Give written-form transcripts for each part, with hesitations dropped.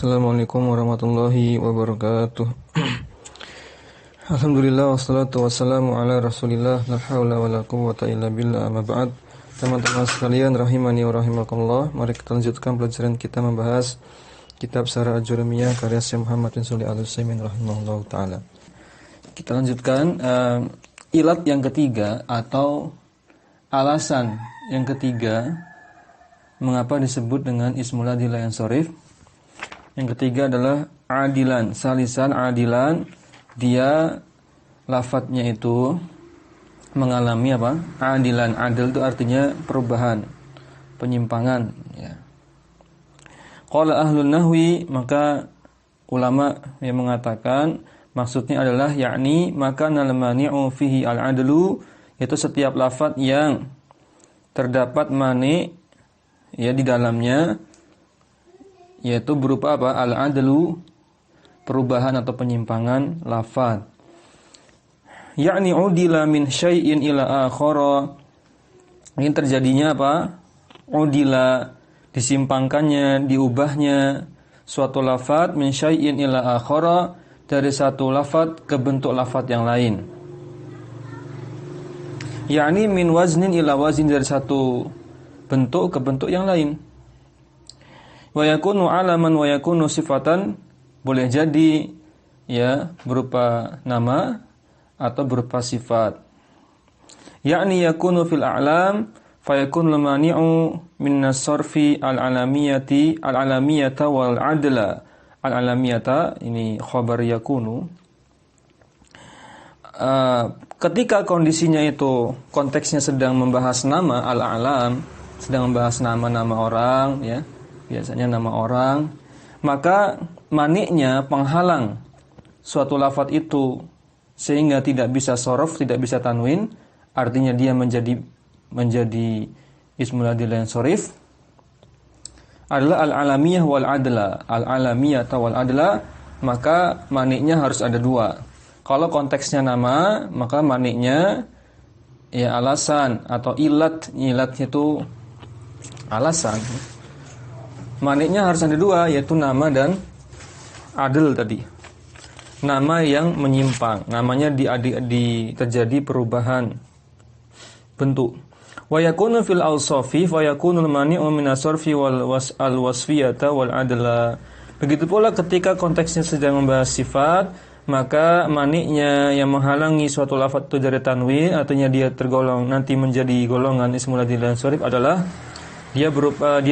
Assalamualaikum warahmatullahi wabarakatuh. Alhamdulillah wassalatu wassalamu ala Rasulillah la haula wala quwwata illa billah amma ba'd. Teman-teman sekalian rahimani wa rahimakumullah, mari kita lanjutkan pelajaran kita membahas kitab Syarah Al-Jurumiyah karya Syekh Muhammad bin Shalih Al-Utsaimin rahimahullah taala. Kita lanjutkan ilat yang ketiga atau alasan yang ketiga mengapa disebut dengan ismul adil yang sharif. Yang ketiga adalah adilan, salisan adilan, dia lafadznya itu mengalami apa? Adilan, adil itu artinya perubahan, penyimpangan ya. Qala ahlun nahwi, maka ulama yang mengatakan maksudnya adalah yakni maka al-mani'u fihi al-adlu, yaitu setiap lafadz yang terdapat mani ya di dalamnya, yaitu berupa apa? Al-adlu, perubahan atau penyimpangan lafadz. Yakni udila min syai'in ila akhara. Ini terjadinya apa? Udila, disimpangkannya, diubahnya suatu lafadz min syai'in ila akhara, dari satu lafadz ke bentuk lafadz yang lain. Yakni min waznin ila wazin, dari satu bentuk ke bentuk yang lain. Wa yakunu alaman wa yakunu sifatan, boleh jadi ya berupa nama atau berupa sifat. Yakni yakunu fil a'lam fa yakunu mani'u min as-sarfi al-alamiyata wal adla. Al-alamiyata ini khabar yakunu. Ketika kondisinya itu konteksnya sedang membahas nama, al-alam sedang membahas nama-nama orang ya, biasanya nama orang, maka maniknya penghalang suatu lafadz itu sehingga tidak bisa sorof, tidak bisa tanwin, artinya dia menjadi ismul adil yang sharif, adalah al-alamiyah wal adla. Al-alamiyah atau wal adla, maka maniknya harus ada dua. Kalau konteksnya nama, maka maniknya ya alasan atau ilat. Ilat itu alasan. Maniknya harus ada dua, yaitu nama dan adil tadi. Nama yang menyimpang, namanya terjadi perubahan bentuk. Wa yakunu fil awsafi fa yakunu al-mani'u min as-sarfi wal wasfiyata wal adla. Begitu pula ketika konteksnya sedang membahas sifat, maka maniknya yang menghalangi suatu lafadz itu dari tanwin, artinya dia tergolong nanti menjadi golongan ismul adil yang sharif, adalah dia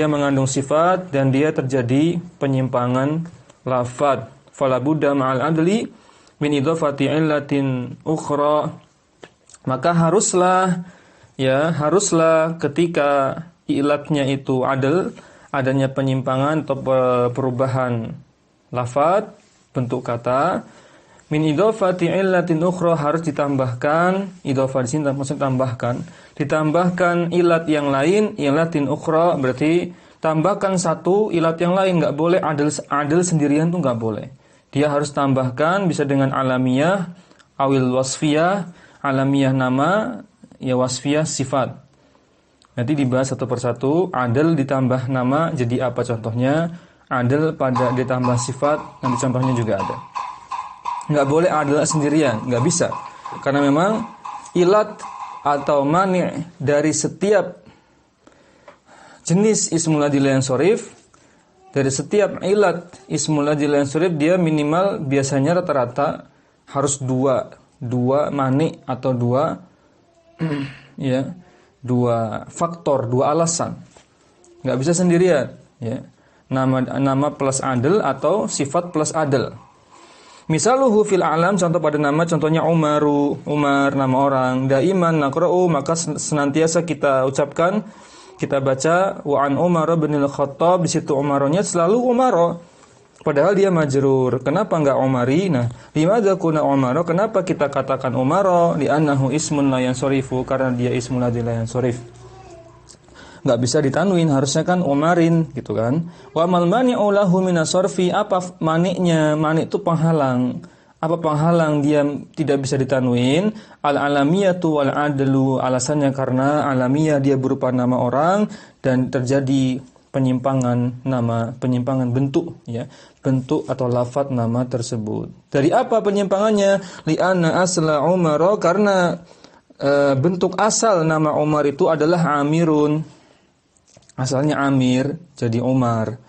mengandung sifat dan dia terjadi penyimpangan lafadz. Fala budda ma'al adli min idhafati illatin ukhra, maka haruslah ketika ilatnya itu adil, adanya penyimpangan atau perubahan lafadz bentuk kata, min idhafati illatin ukhra, harus ditambahkan, idhafah di sini maksudnya ditambahkan ilat yang lain, ilatin ukhra berarti tambahkan satu ilat yang lain, enggak boleh adil sendirian tuh enggak boleh. Dia harus tambahkan, bisa dengan alamiyah awil wasfiyah, alamiyah nama, ya wasfiyah sifat. Nanti dibahas satu persatu. Adil ditambah nama jadi apa contohnya? Adil pada ditambah sifat, nanti contohnya juga ada. Enggak boleh adil sendirian, enggak bisa. Karena memang ilat atau mani' dari setiap jenis ismul adil yang sharif, dari setiap ilat ismul adil yang sharif, dia minimal biasanya rata-rata harus dua mani' atau dua faktor, dua alasan. Enggak bisa sendirian ya. Nama plus adil atau sifat plus adil. Misaluhu fil a'lam, contoh pada nama, contohnya Umar, nama orang. Daiman naqra'u, maka senantiasa kita ucapkan, kita baca wa an Umar bin al-Khattab, di situ Umaronya selalu Umaro, padahal dia majrur. Kenapa enggak Umari? Nah, limadza kuna Umaro? Kenapa kita katakan Umaro? Li annahu ismun la yansarifu, karena dia ismul adil la yansarif. Enggak bisa ditanwin, harusnya kan Umarin gitu kan. Wa mal mani'u lahu minas sarfi, apa maniknya? Manik itu penghalang. Apa penghalang dia tidak bisa ditanwin? Al-alamiyatu wal adlu, alasannya karena alamiyah dia berupa nama orang dan terjadi penyimpangan nama, penyimpangan bentuk ya, bentuk atau lafadz nama tersebut. Dari apa penyimpangannya? Li'anna asla Umar, karena bentuk asal nama Umar itu adalah Amirun. Asalnya Amir jadi Umar.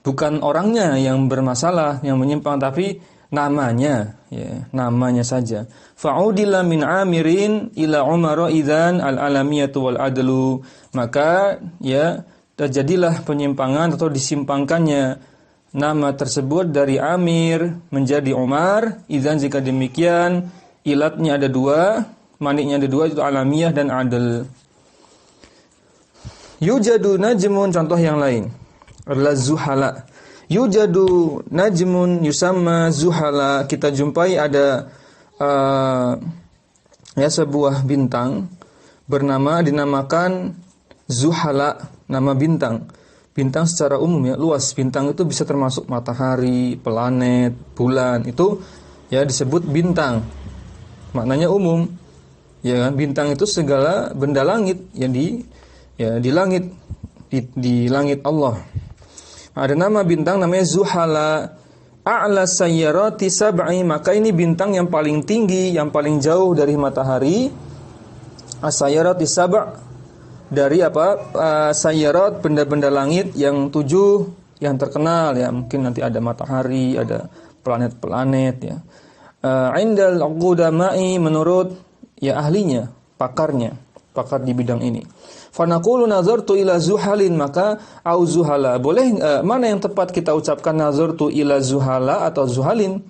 Bukan orangnya yang bermasalah, yang menyimpang, tapi namanya, ya, namanya saja. Fa'udilla min Amirin ila Umar idzan al-alamiyatu wal adlu. Maka ya terjadilah penyimpangan atau disimpangkannya nama tersebut dari Amir menjadi Umar. Idzan jika demikian, ilatnya ada dua, maniknya ada dua, itu alamiyah dan adl. Yujadu najmun, contoh yang lain adalah zuhala. Yujadu najmun yusamma zuhala. Kita jumpai ada sebuah bintang dinamakan zuhala, nama bintang. Bintang secara umum ya, luas. Bintang itu bisa termasuk matahari, planet, bulan. Itu ya disebut bintang. Maknanya umum. Ya kan? Bintang itu segala benda langit yang di langit, di langit Allah. Ada nama bintang namanya Zuhala, a'la sayyarati sab'i, maka ini bintang yang paling tinggi, yang paling jauh dari matahari. As-sayyarati sab' dari sayyarat, benda-benda langit yang 7 yang terkenal ya, mungkin nanti ada matahari, ada planet-planet ya. Indal qudama'i, menurut ya ahlinya, pakar di bidang ini. Fanaqulu nazartu ila zuhalin, maka au zuhala. Boleh mana yang tepat kita ucapkan nazartu ila zuhala atau zuhalin?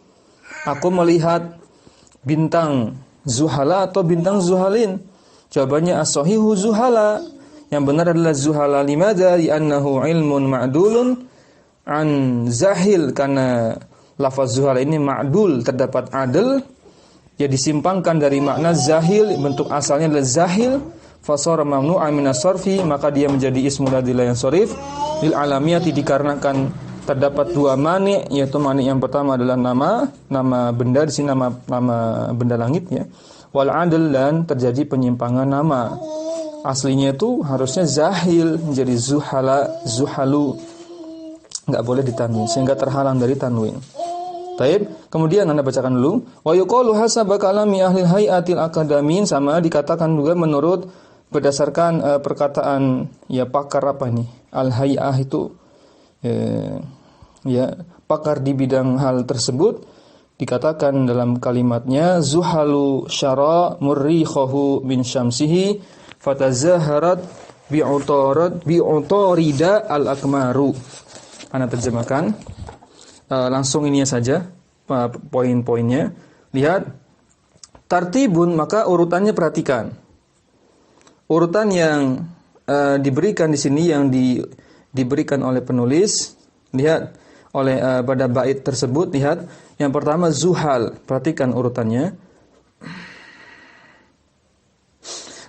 Aku melihat bintang zuhala atau bintang zuhalin. Jawabannya as-sahihu zuhala. Yang benar adalah zuhala. Limadza? Li'annahu ilmun ma'dulun an zahil, karena lafaz zuhala ini ma'dul, terdapat adl, ya disimpangkan dari makna zahil, bentuk asalnya adalah zahil. Fasara mamnu'an minas sarfi, maka dia menjadi ismul ladzi la yansarif lil alamiyati, dikarenakan terdapat dua mani, yaitu mani yang pertama adalah nama benda, di sini nama benda langit ya. Wal adl, dan terjadi penyimpangan nama. Aslinya itu harusnya zahil menjadi zuhalu. Enggak boleh ditanwin sehingga terhalang dari tanwin. Taib. Kemudian Anda bacakan dulu. Wa yuqalu hasaba kalami ahli hayatil akademin, sama dikatakan juga menurut berdasarkan perkataan ya pakar apa nih? Al-hay'ah itu ya pakar di bidang hal tersebut, dikatakan dalam kalimatnya zuhalu syara murrikhahu min syamsihi fatazaharat bi'utarida al-akmaru. Ana terjemahkan langsung ininya saja poin-poinnya. Lihat tartibun, maka urutannya perhatikan. Urutan yang diberikan di sini, yang diberikan oleh penulis, lihat oleh pada bait tersebut, lihat yang pertama zuhal, perhatikan urutannya.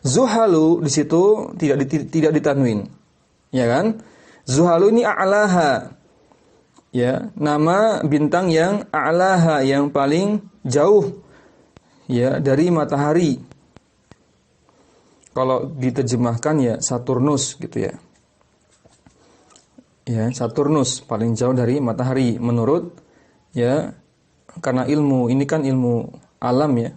Zuhalu di situ tidak ditanwin, ya kan? Zuhalu ini a'laha, ya, nama bintang yang a'laha, yang paling jauh ya dari matahari. Kalau diterjemahkan ya Saturnus gitu ya. Ya, Saturnus paling jauh dari matahari menurut ya, karena ilmu ini kan ilmu alam ya.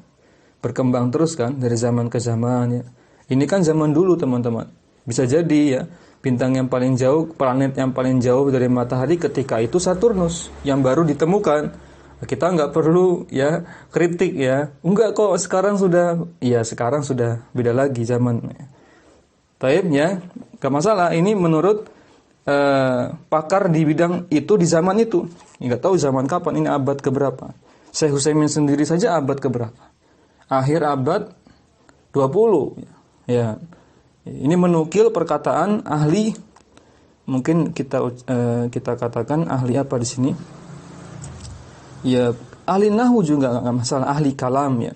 Berkembang terus kan dari zaman ke zaman ya. Ini kan zaman dulu teman-teman. Bisa jadi ya bintang yang paling jauh, planet yang paling jauh dari matahari ketika itu Saturnus yang baru ditemukan. Kita nggak perlu ya kritik ya. Enggak kok, sekarang sudah beda lagi zaman. Taib ya, nggak masalah. Ini menurut pakar di bidang itu di zaman itu. Nggak tahu zaman kapan, ini abad keberapa. Syekh Utsaimin sendiri saja abad keberapa? Akhir abad 20. Ya. Ini menukil perkataan ahli, mungkin kita katakan ahli apa di sini? Ya, ahli nahwu juga enggak masalah, ahli kalam ya.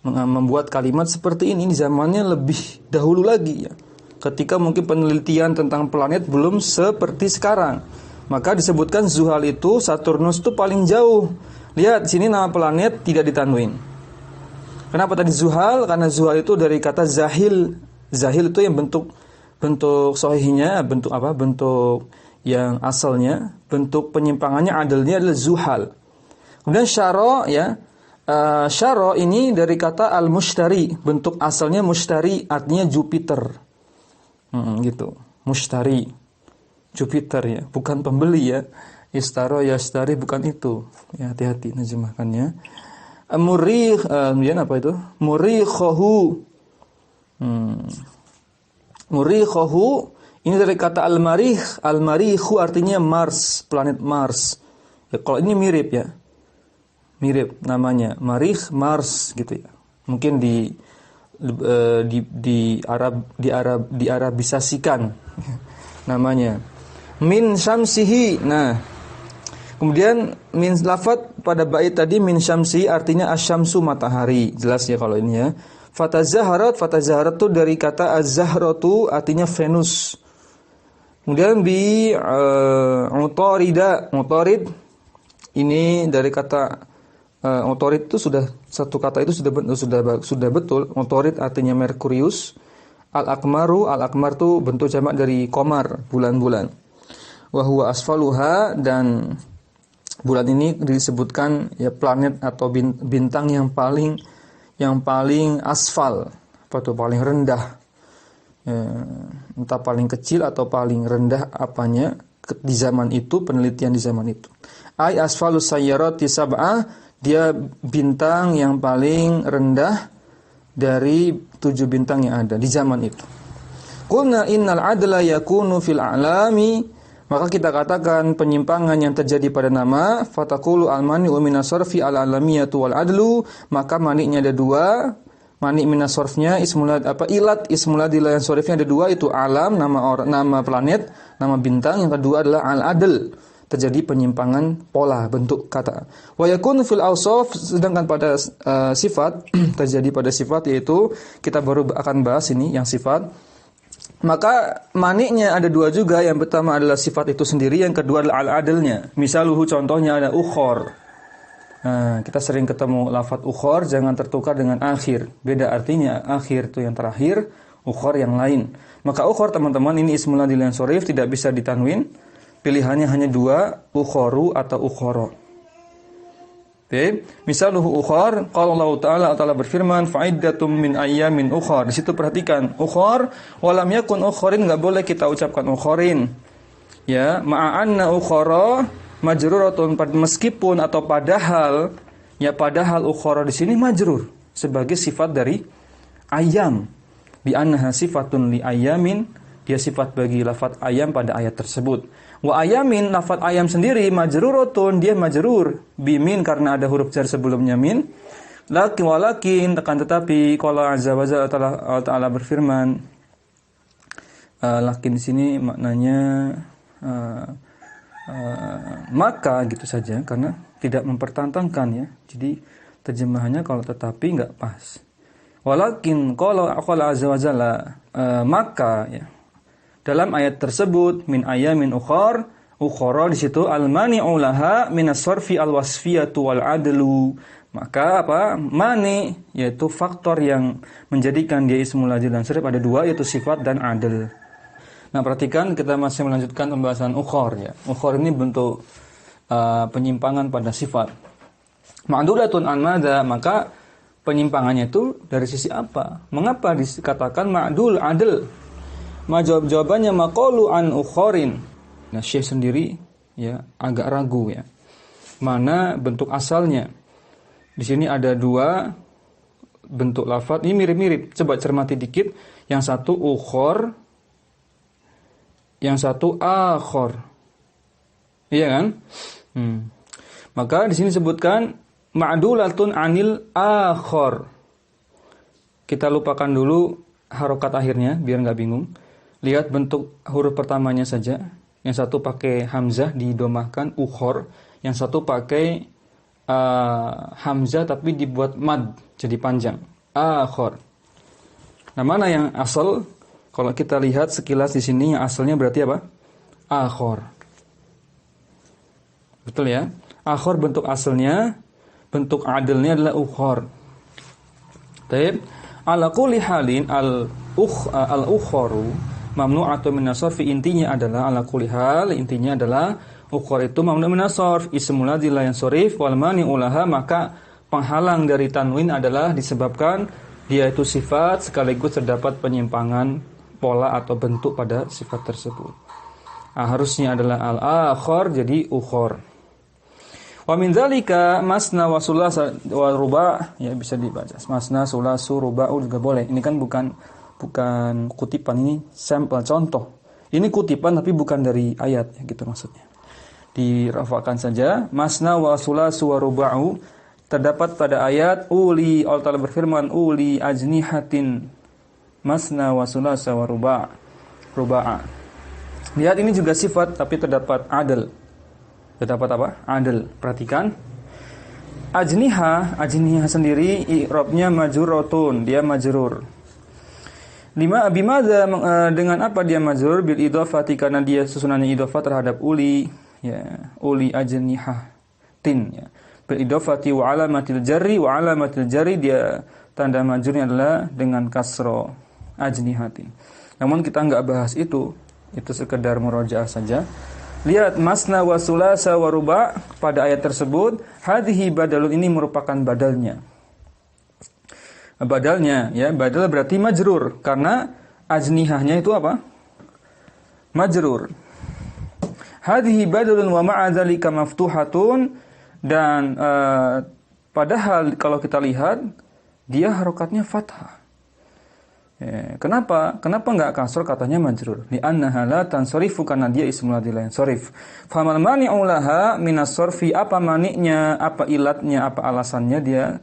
Membuat kalimat seperti ini zamannya lebih dahulu lagi ya. Ketika mungkin penelitian tentang planet belum seperti sekarang. Maka disebutkan Zuhal itu, Saturnus itu paling jauh. Lihat, di sini nama planet tidak ditanwin. Kenapa tadi Zuhal? Karena Zuhal itu dari kata zahil. Zahil itu yang bentuk bentuk sahihnya, bentuk apa? Bentuk yang asalnya, bentuk penyimpangannya adalnya adalah zuhal. Kemudian syara ya. Syara ini dari kata al-mushtari, bentuk asalnya mushtari artinya Jupiter. Gitu. Mushtari. Jupiter ya, bukan pembeli ya. Istara yashtari bukan itu. Ya, hati-hati nerjemahkannya. Murih, kemudian apa itu? Murikhahu. Murikhahu ini dari kata al-marih. Al-marihu artinya Mars, planet Mars. Ya, kalau ini mirip ya. Mirip namanya Marih, Mars gitu ya. Mungkin di Arabisasikan namanya. Min syamsihi. Nah, kemudian min lafaz pada bait tadi min syamsi artinya asyamsu matahari. Jelas ya kalau ini ya. Fatazaharat itu dari kata az-zahratu artinya Venus. Kemudian bi utarid ini dari kata utarid itu sudah satu kata itu sudah betul. Utarid artinya Merkurius. Al-akmar itu bentuk jamak dari komar, bulan-bulan. Wa huwa asfaluha, dan bulan ini disebutkan ya planet atau bintang yang paling asfal, atau paling rendah. Entah paling kecil atau paling rendah apanya di zaman itu, penelitian di zaman itu. Ai asfalus sayyarati sab'ah, dia bintang yang paling rendah dari 7 bintang yang ada di zaman itu. Qulna innal adla yakunu fil a'lami, maka kita katakan penyimpangan yang terjadi pada nama, fataqulu al-mani'u minas sarfi al-alamiyatu wal adlu, maka maniknya ada 2. Manik minas sarfnya ilat ismul adil yang sarfnya ada 2, itu alam nama planet, nama bintang, yang kedua adalah al-adl, terjadi penyimpangan pola bentuk kata. Wa yakunu fil awsaf, sedangkan pada sifat terjadi pada sifat, yaitu kita baru akan bahas ini yang sifat. Maka maniknya ada 2 juga. Yang pertama adalah sifat itu sendiri, yang kedua adalah al-adlnya. Misaluhu, contohnya ada ukhor. Nah, kita sering ketemu lafaz ukhor, jangan tertukar dengan akhir. Beda artinya, akhir itu yang terakhir, ukhor yang lain. Maka ukhor teman-teman ini ismul adil yang sharif, tidak bisa ditanwin. Pilihannya hanya 2, ukhoru atau ukhoro. Oke, misaluhu ukhor, qala Allah Ta'ala berfirman, fa'iddatum min ayyamin ukhor. Di situ perhatikan, ukhor, walam yakun ukhorin, enggak boleh kita ucapkan ukhorin. Ya, ma'anna ukhara majruratun, meskipun atau padahal ukhara di sini majrur sebagai sifat dari ayyam. Bi annaha sifatun li ayyamin, dia sifat bagi lafaz ayyam pada ayat tersebut. Wa ayamin, lafaz ayam sendiri majrurotun, dia majrur bimin karena ada huruf jar sebelumnya min. Walakin tekan tetapi, qala azza wa jalla Ta'ala berfirman, lakin di sini maknanya maka gitu saja, karena tidak mempertentangkan ya. Jadi terjemahannya kalau tetapi enggak pas. Walakin qala azza wa jalla, maka ya, dalam ayat tersebut min ayamin ukhar, ukhara di situ al-mani'u laha minas sarfi al-wasfiyatu wal adlu. Maka apa? Mani yaitu faktor yang menjadikan dia ismul adil dan sarif ada 2, yaitu sifat dan adl. Nah, perhatikan kita masih melanjutkan pembahasan ukhar ya. Ukhar ini bentuk penyimpangan pada sifat. Ma'dulatun an madza, maka penyimpangannya itu dari sisi apa? Mengapa dikatakan ma'dul adl? Jawabannya maqalu an ukhorin. Nah, Syekh sendiri ya agak ragu ya. Mana bentuk asalnya? Di sini ada 2 bentuk lafaz, ini mirip-mirip. Coba cermati dikit. Yang satu ukhor, yang satu akhor. Iya kan? Maka di sini sebutkan ma'dulatun anil akhor. Kita lupakan dulu harokat akhirnya biar enggak bingung. Lihat bentuk huruf pertamanya saja. Yang satu pakai hamzah didomahkan ukhor, yang satu pakai hamzah tapi dibuat mad jadi panjang. Akhor. Nah, mana yang asal? Kalau kita lihat sekilas di sini yang asalnya berarti apa? Akhor. Betul ya? Akhor bentuk asalnya, bentuk adilnya adalah ukhor. Baik. Ala kulli halin al-ukhoru, mamnu'atun minas sarfi, intinya adalah ala kulli hal, intinya adalah ukhor itu mamnu' minas sarf, ismul ladzi la yansarif wal mani'u laha, maka penghalang dari tanwin adalah disebabkan dia itu sifat sekaligus terdapat penyimpangan pola atau bentuk pada sifat tersebut. Harusnya adalah al-akhar jadi ukhor. Wa min dzalika masna wa sulasa wa ruba', ya bisa dibaca. Masna, sulasu, ruba'u juga boleh. Ini kan bukan kutipan, ini sampel contoh. Ini kutipan tapi bukan dari ayat, ya, gitu maksudnya. Dirafakan saja. Masna wa sulasu wa ruba'u terdapat pada ayat uli, Allah Ta'ala berfirman uli ajnihatin masna wa sulasa wa ruba'a. Lihat ini juga sifat tapi terdapat adl. Terdapat apa? Adl. Perhatikan. Ajniha sendiri i'rabnya majrurun, dia majrur. Bimadza, dengan apa dia majrur? Bil idhafati, karena dia susunannya idhafah terhadap uli, ya, uli ajnihatin, ya. Bil idhafati wa alamatil jarri dia tanda majrurnya adalah dengan kasro ajnihatin. Namun kita enggak bahas itu sekedar murojaah saja. Lihat masna wa sulasa wa ruba' pada ayat tersebut, hadhihi badalun, ini merupakan badalnya. Badalnya, ya, badal berarti majrur karena ajnihahnya itu apa? Majrur. Hadhihi badalun wa ma'a dzalika maftuhatun, dan padahal kalau kita lihat dia harokatnya fathah. Ya, kenapa enggak kasroh, katanya majrur? Li annaha la tansarifu, karena dia ismul ladzi la yansarif. Famal mani'u laha minas sarfi, apa maniknya, apa ilatnya, apa alasannya dia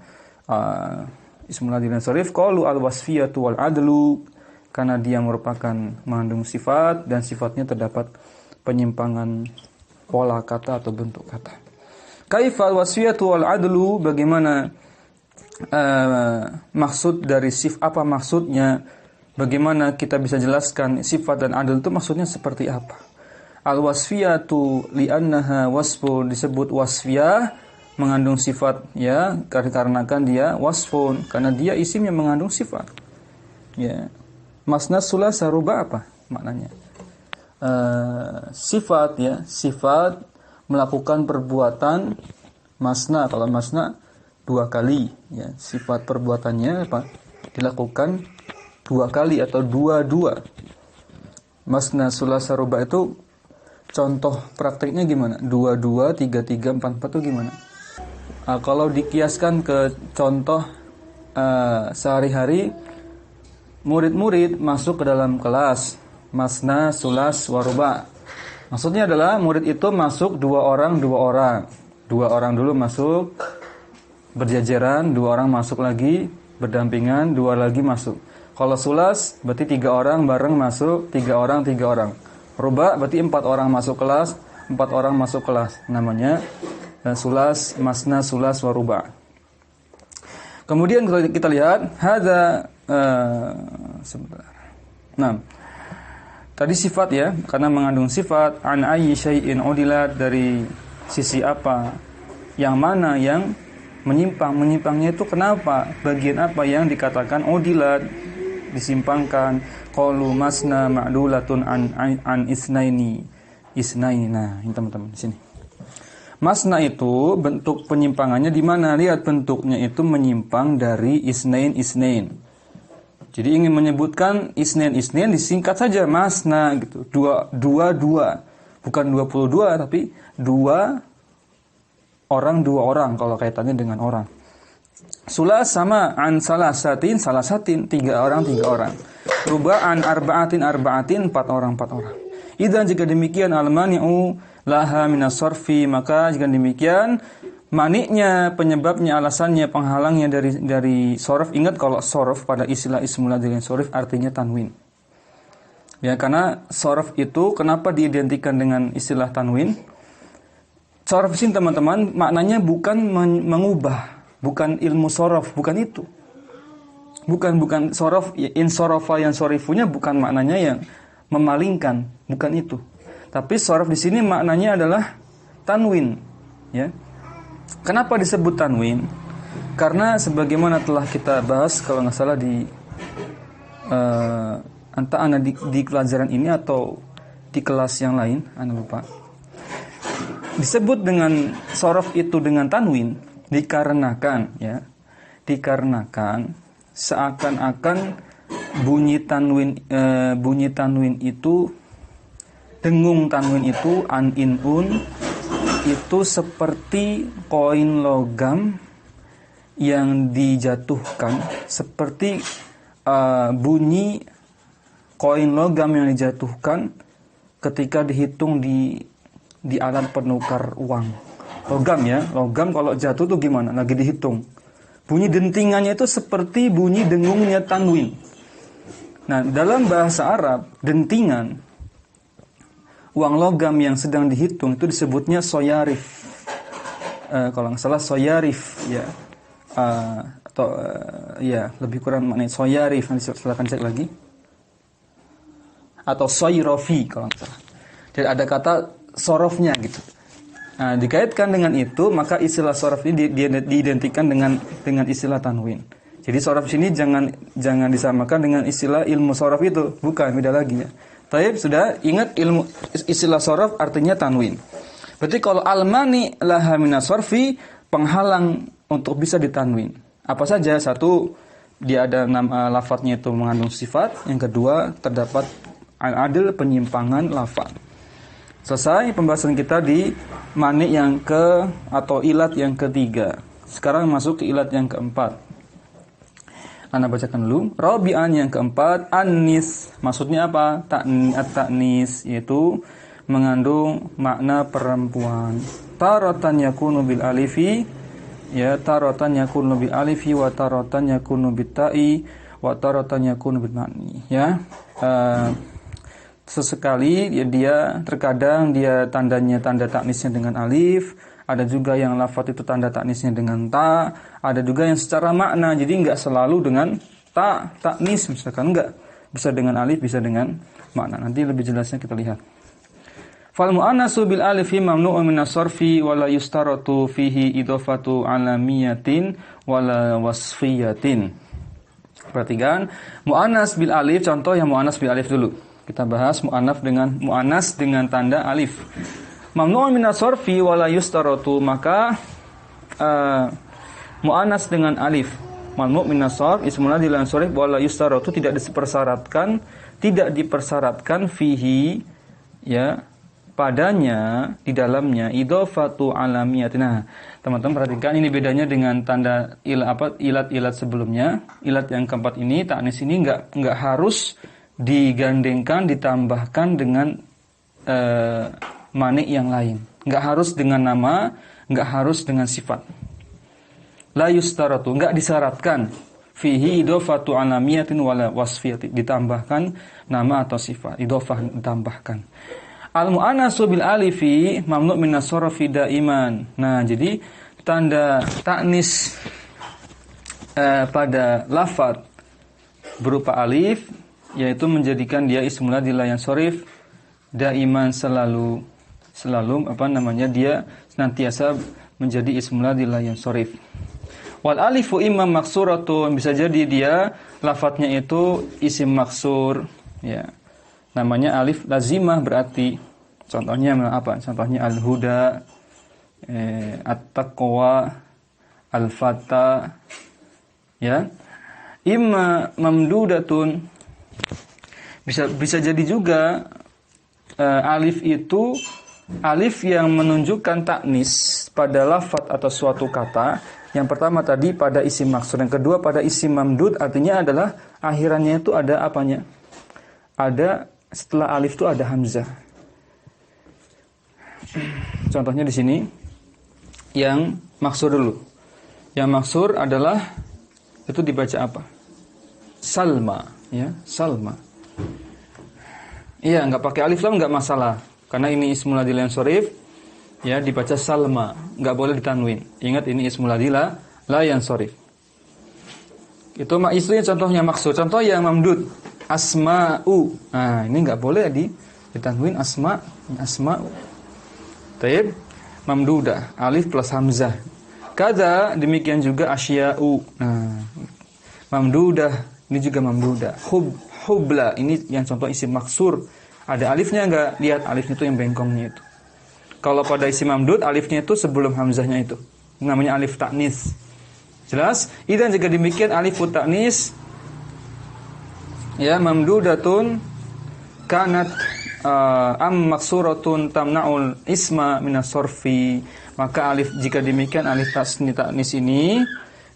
ismul ladzi la yansarif? Qalu al-wasfiyatu wal adlu, karena dia merupakan mengandung sifat dan sifatnya terdapat penyimpangan pola kata atau bentuk kata. Kaifa al-wasfiyatu wal adlu, bagaimana maksud dari apa maksudnya, bagaimana kita bisa jelaskan sifat dan adil itu maksudnya seperti apa. Al-wasfiyatu li'annaha wasfun, disebut wasfiyah mengandung sifat, ya, karena dia wasfun, karena dia isim yang mengandung sifat, ya. Masna sulasa ruba' apa maknanya? Sifat, ya, sifat melakukan perbuatan. Masna, kalau masna 2 kali, ya, sifat perbuatannya apa? Dilakukan 2 kali atau 2-2. Masna sulasa ruba' itu contoh prakteknya gimana? 2-2, 3-3, 4-4 itu gimana? Kalau dikiaskan ke contoh sehari-hari, murid-murid masuk ke dalam kelas masna sulas waruba. Maksudnya adalah murid itu masuk 2 orang dulu masuk berjajaran, 2 orang masuk lagi berdampingan, 2 lagi masuk. Kalau sulas berarti 3 orang bareng masuk, 3 orang. Ruba berarti 4 orang masuk kelas, 4 orang masuk kelas. Namanya sulas, masna sulas waruba. Kemudian kalau kita lihat hadza sebentar. Nah, tadi sifat, ya, karena mengandung sifat. An ayyi syai'in udilat, dari sisi apa yang mana yang menyimpangnya itu kenapa, bagian apa yang dikatakan udilat, disimpangkan. Qalu masna ma'dulatun an isnaini. Nah, ini teman-teman di sini. Masna itu bentuk penyimpangannya di mana? Lihat bentuknya itu menyimpang dari isnain. Jadi ingin menyebutkan isnain disingkat saja masna gitu. 2. Bukan 22 tapi 2 orang kalau kaitannya dengan orang. Sulas sama an salasatin 3 orang. Ruba'an arba'atin 4 orang. Idzan, jika demikian, al-mani'u laha minas sarfi, maka jika demikian maniknya, penyebabnya, alasannya, penghalangnya dari sorof. Ingat kalau sorof pada istilah ismul ladzi la yansarif artinya tanwin. Ya, karena sorof itu kenapa diidentikan dengan istilah tanwin? Sorof sini teman-teman maknanya bukan mengubah, bukan ilmu sorof, bukan itu. Bukan sorof, insorofa yang sorifunya bukan maknanya yang memalingkan, bukan itu. Tapi sorof di sini maknanya adalah tanwin, ya. Kenapa disebut tanwin? Karena sebagaimana telah kita bahas kalau nggak salah di entah ana di pelajaran ini atau di kelas yang lain, ana lupa. Disebut dengan sorof itu dengan tanwin dikarenakan seakan-akan bunyi tanwin itu, dengung tanwin itu, an in un, itu seperti koin logam yang dijatuhkan, seperti bunyi koin logam yang dijatuhkan ketika dihitung di alat penukar uang. Logam kalau jatuh tuh gimana? Lagi dihitung. Bunyi dentingannya itu seperti bunyi dengungnya tanwin. Nah, dalam bahasa Arab, dentingan uang logam yang sedang dihitung itu disebutnya soyarif. Kalau nggak salah soyarif, ya. Lebih kurang maknanya soyarif. Nanti silakan cek lagi. Atau soyrofi kalau nggak salah. Jadi ada kata sorofnya gitu. Nah, dikaitkan dengan itu, maka istilah sorof ini diidentikan dengan istilah tanwin. Jadi sorof sini jangan disamakan dengan istilah ilmu sorof itu, bukan, beda lagi ya. Tapi sudah ingat istilah sorof artinya tanwin. Berarti kalau almani laha minas sorfi, penghalang untuk bisa ditanwin. Apa saja? Satu, dia ada lafadznya itu mengandung sifat. Yang kedua, terdapat al-adil, penyimpangan lafaz. Selesai pembahasan kita di mani yang atau ilat yang ketiga. Sekarang masuk ke ilat yang keempat. Anda bacakan dulu. Rabi'an yang keempat, an-nis. Maksudnya apa? At-ta'nis, yaitu mengandung makna perempuan. Taratan yakunu bil alifi, ya, taratan yakunu bil alifi, wa taratan yakunu bit ta'i, wa taratan yakunu bil ma'ni, ya. Sesekali terkadang dia tandanya tanda taknisnya dengan alif, ada juga yang lafadz itu tanda taknisnya dengan ta, ada juga yang secara makna, jadi enggak selalu dengan taknis, misalkan enggak, bisa dengan alif, bisa dengan makna. Nanti lebih jelasnya kita lihat. Fal mu'annasu bil alifi mamnu'un minas sarfi wa la yustaratu fihi idhafatu alamiyatin wa la wasfiyatin. Perhatikan, mu'annas bil alif, contoh yang mu'annas bil alif dulu. Kita bahas mu'annas dengan tanda alif. Mamnu'un minas sarfi wa la yustaratu, maka mu'annas dengan alif. Mamnu' minas sarf ismun ladzi la yansarif wa la yustaratu, tidak dipersyaratkan fihi, ya, padanya, di dalamnya idhofatu alamiyatin. Nah, teman-teman perhatikan, ini bedanya dengan tanda ilat sebelumnya. Ilat yang keempat ini, ta'nis ini enggak harus digandengkan, ditambahkan dengan mani yang lain. Enggak harus dengan nama, enggak harus dengan sifat. La yustaratu, enggak disyaratkan fihi idhofatu alamiyatin wala wasfiyatin, ditambahkan nama atau sifat. Idhofah ditambahkan. Al mu'annasu bil alifi mamnu' minas sarfi daiman. Nah, jadi tanda ta'nis pada lafaz berupa alif, yaitu menjadikan dia ismul ladzi la yansarif, daiman, selalu dia senantiasa menjadi ismul ladzi la yansarif. Wal alifu imma maksuratun, bisa jadi dia lafadznya itu isim maksur, ya. Namanya alif lazimah, berarti contohnya apa? Contohnya al-huda, at-taqwa, al-fata, ya. Imma mamdudatun, bisa jadi juga alif itu alif yang menunjukkan taknis pada lafadz atau suatu kata. Yang pertama tadi pada isim maksur, yang kedua pada isim mamdud, artinya adalah akhirannya itu ada apanya? Ada, setelah alif itu ada hamzah. Contohnya di sini yang maksur dulu. Yang maksur adalah itu dibaca apa? Salma, ya, Salma. Iya, enggak pakai alif lam enggak masalah. Karena ini ismul ladzi la yansarif, ya, dibaca Salma, enggak boleh ditanwin. Ingat, ini ismul ladzi la yansarif. Itu istrinya contohnya maksud. Contoh yang mamdud, asma'u. Nah, ini enggak boleh ditanwin asma'u. Taib, mamdudah, alif plus hamzah. Kada demikian juga asya'u. Nah, mamdudah, ini juga mamdudah. hubla. Ini yang contoh isim maksur. Ada alifnya enggak? Lihat alifnya itu yang bengkongnya itu. Kalau pada isim mamdud alifnya itu sebelum hamzahnya itu. Namanya alif ta'nis. Jelas? Idzan jika demikian alif ta'nis ya mamdudatun kanat maksuratun tamna'ul isma minas sorfi. Maka alif jika demikian alif ta'nis ini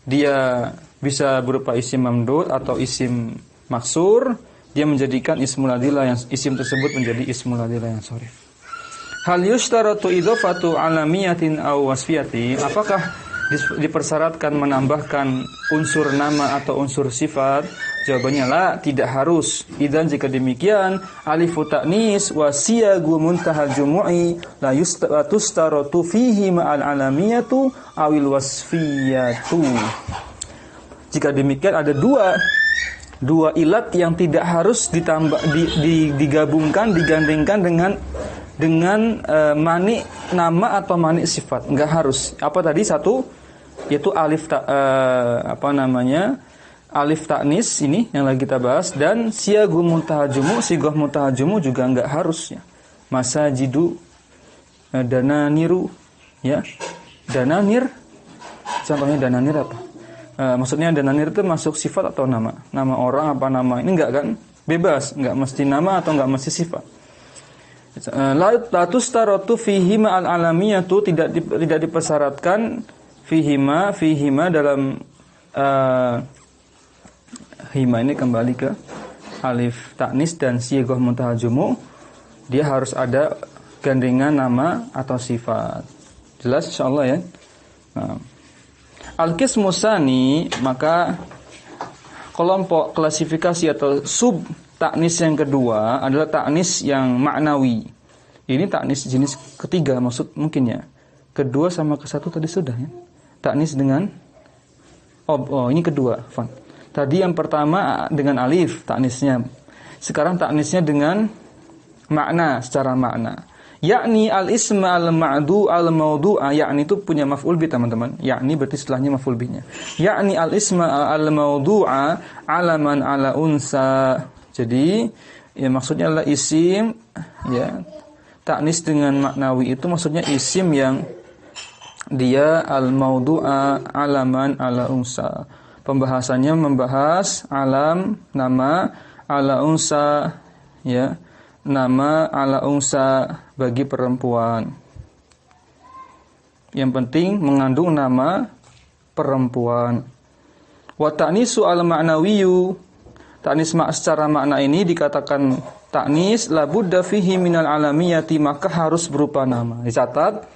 dia bisa berupa isim mamdud atau isim maksur. Dia menjadikan ismul adilah yang isim tersebut menjadi ismul adilah yang sorif. Hal yushtaratu idhofatu alamiyatin aw wasfiyatin. Apakah dipersyaratkan menambahkan unsur nama atau unsur sifat? Jawabannya la, tidak harus. Idzan jika demikian alifu ta'nis wa siyagu muntahal jumu'i la yustaratu fihi ma'al alamiyatu awil wasfiyatu. Jika demikian ada dua ilat yang tidak harus ditambah digabungkan, digandengkan dengan mani nama atau mani sifat. Enggak harus. Apa tadi? Satu yaitu alif alif ta'nis ini yang lagi kita bahas, dan siyagu muntahajumu, sigoh muntahajumu juga enggak harus ya. Masajidu, dananiru ya. Dananir, contohnya dananir apa? Maksudnya dananir itu masuk sifat atau nama? Nama orang apa nama? Ini enggak kan? Bebas, enggak mesti nama atau enggak mesti sifat. La tustaratu fihi ma'al alamiyatu, tidak dipersyaratkan fihima dalam hima ini kembali ke alif ta'nis dan sighah muntahal jumu, dia harus ada gandengan nama atau sifat. Jelas insyaallah ya. Nah. Al-qismu tsani, maka kelompok klasifikasi atau sub ta'nis yang kedua adalah ta'nis yang maknawi. Ini ta'nis jenis ketiga mungkin ya. Kedua sama ke satu tadi sudah ya. Ta'nis dengan ini kedua, Fan. Tadi yang pertama dengan alif ta'nisnya. Sekarang ta'nisnya dengan makna, secara makna. Yakni al-isma al-ma'du al-mawdu'a, yakni itu punya maf'ul bi teman-teman. Yakni berarti setelahnya maf'ul binya. Yakni al-isma al-mawdu'a alaman ala unsa. Jadi ya maksudnya adalah isim ya. Ta'nis dengan maknawi itu maksudnya isim yang dia al-mawdu'a alaman ala unsa. Pembahasannya membahas alam nama ala unsa ya. Nama ala unsa bagi perempuan. Yang penting mengandung nama perempuan. Wa ta'nisu al-ma'nawiyyu, ta'nis secara makna ini dikatakan ta'nis la budda fihi minal alamiyati, maka harus berupa nama. Dicatat,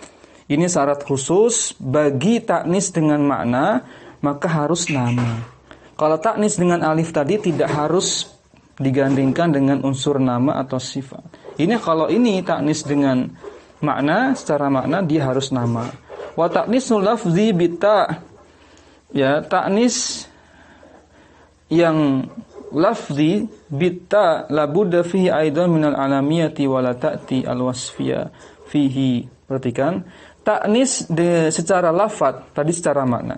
ini syarat khusus bagi ta'nis dengan makna, maka harus nama. Kalau ta'nis dengan alif tadi tidak harus digandingkan dengan unsur nama atau sifat. Ini kalau ini ta'nis dengan makna, secara makna dia harus nama. Wa ta'nisul lafzi bita, ya ta'nis yang lafzi bita labudda fihi aidan minal alamiyati wala ta'ti alwasfiyah fihi. Perhatikan, ta'nis secara lafaz tadi secara makna.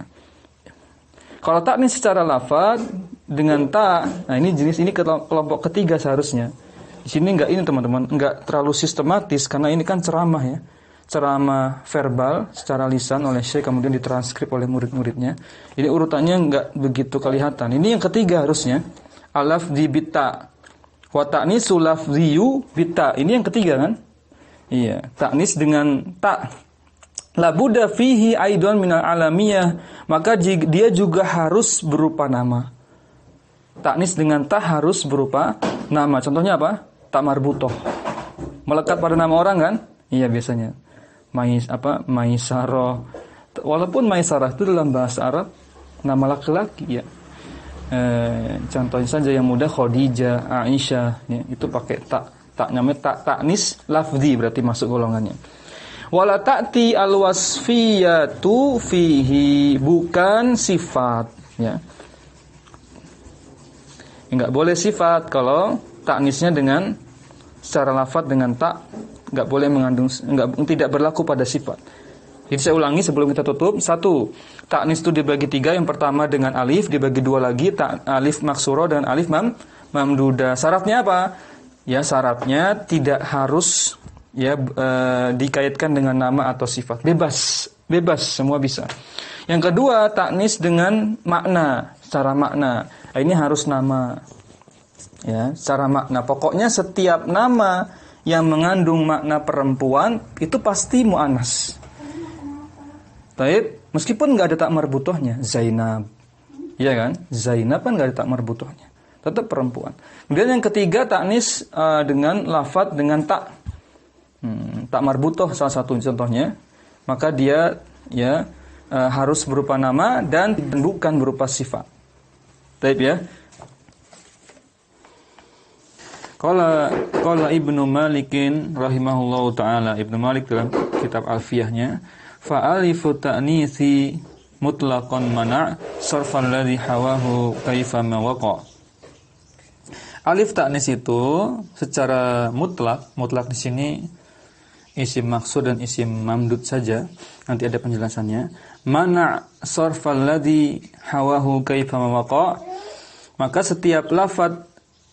Kalau ta'nis secara lafaz dengan ta, nah ini jenis ini kelompok ketiga seharusnya. Di sini enggak ini teman-teman, enggak terlalu sistematis karena ini kan ceramah ya. Ceramah verbal secara lisan oleh syekh kemudian ditranskrip oleh murid-muridnya. Ini urutannya enggak begitu kelihatan. Ini yang ketiga harusnya. Al-lafzi bita. Wa ta'nisu lafziyu bita. Ini yang ketiga kan? Iya, ta'nis dengan ta. La budda fihi aidan minal alamiyah, maka dia juga harus berupa nama. Ta'nis dengan ta harus berupa nama. Contohnya apa? Ta marbutoh. Melekat pada nama orang kan? Iya biasanya. Maisarah. Walaupun Maisarah itu dalam bahasa Arab nama laki-laki ya. Contohnya saja yang mudah Khadijah, Aisyah ya, itu pakai ta. Tak namanya ta'nis lafzi berarti masuk golongannya. Wala ta'ti alwasfiyatu fihi, bukan sifat ya. Enggak boleh sifat kalau ta'nisnya dengan secara lafaz dengan ta, enggak boleh mengandung, tidak berlaku pada sifat. Jadi saya ulangi sebelum kita tutup. 1. Ta'nis itu dibagi 3. Yang pertama dengan alif, dibagi 2 lagi alif maksurah dan alif mamduda. Syaratnya apa? Ya, syaratnya tidak harus ya dikaitkan dengan nama atau sifat. Bebas semua bisa. Yang kedua, taknis dengan makna, secara makna. Nah, ini harus nama. Ya, secara makna. Pokoknya setiap nama yang mengandung makna perempuan itu pasti muannas. Baik, meskipun enggak ada tak marbutohnya, Zainab. Iya kan? Zainab kan enggak ada tak marbutohnya. Tetap perempuan. Kemudian yang ketiga, taknis dengan lafadz dengan tak. Tak marbutoh salah satu contohnya, maka dia ya harus berupa nama dan bukan berupa sifat. Baik ya. Qala Ibnu Malikin rahimahullahu taala, Ibnu Malik dalam kitab Alfiyahnya, fa alifu ta'nisi mutlaqan mana' sarfan ladzi hawahu kaifa ma waqa. Alif ta'nis itu secara mutlak di sini isim maksud dan isim mamdud saja, nanti ada penjelasannya. Mana sarfal ladzi hawahu kaifa mawaqa, maka setiap lafaz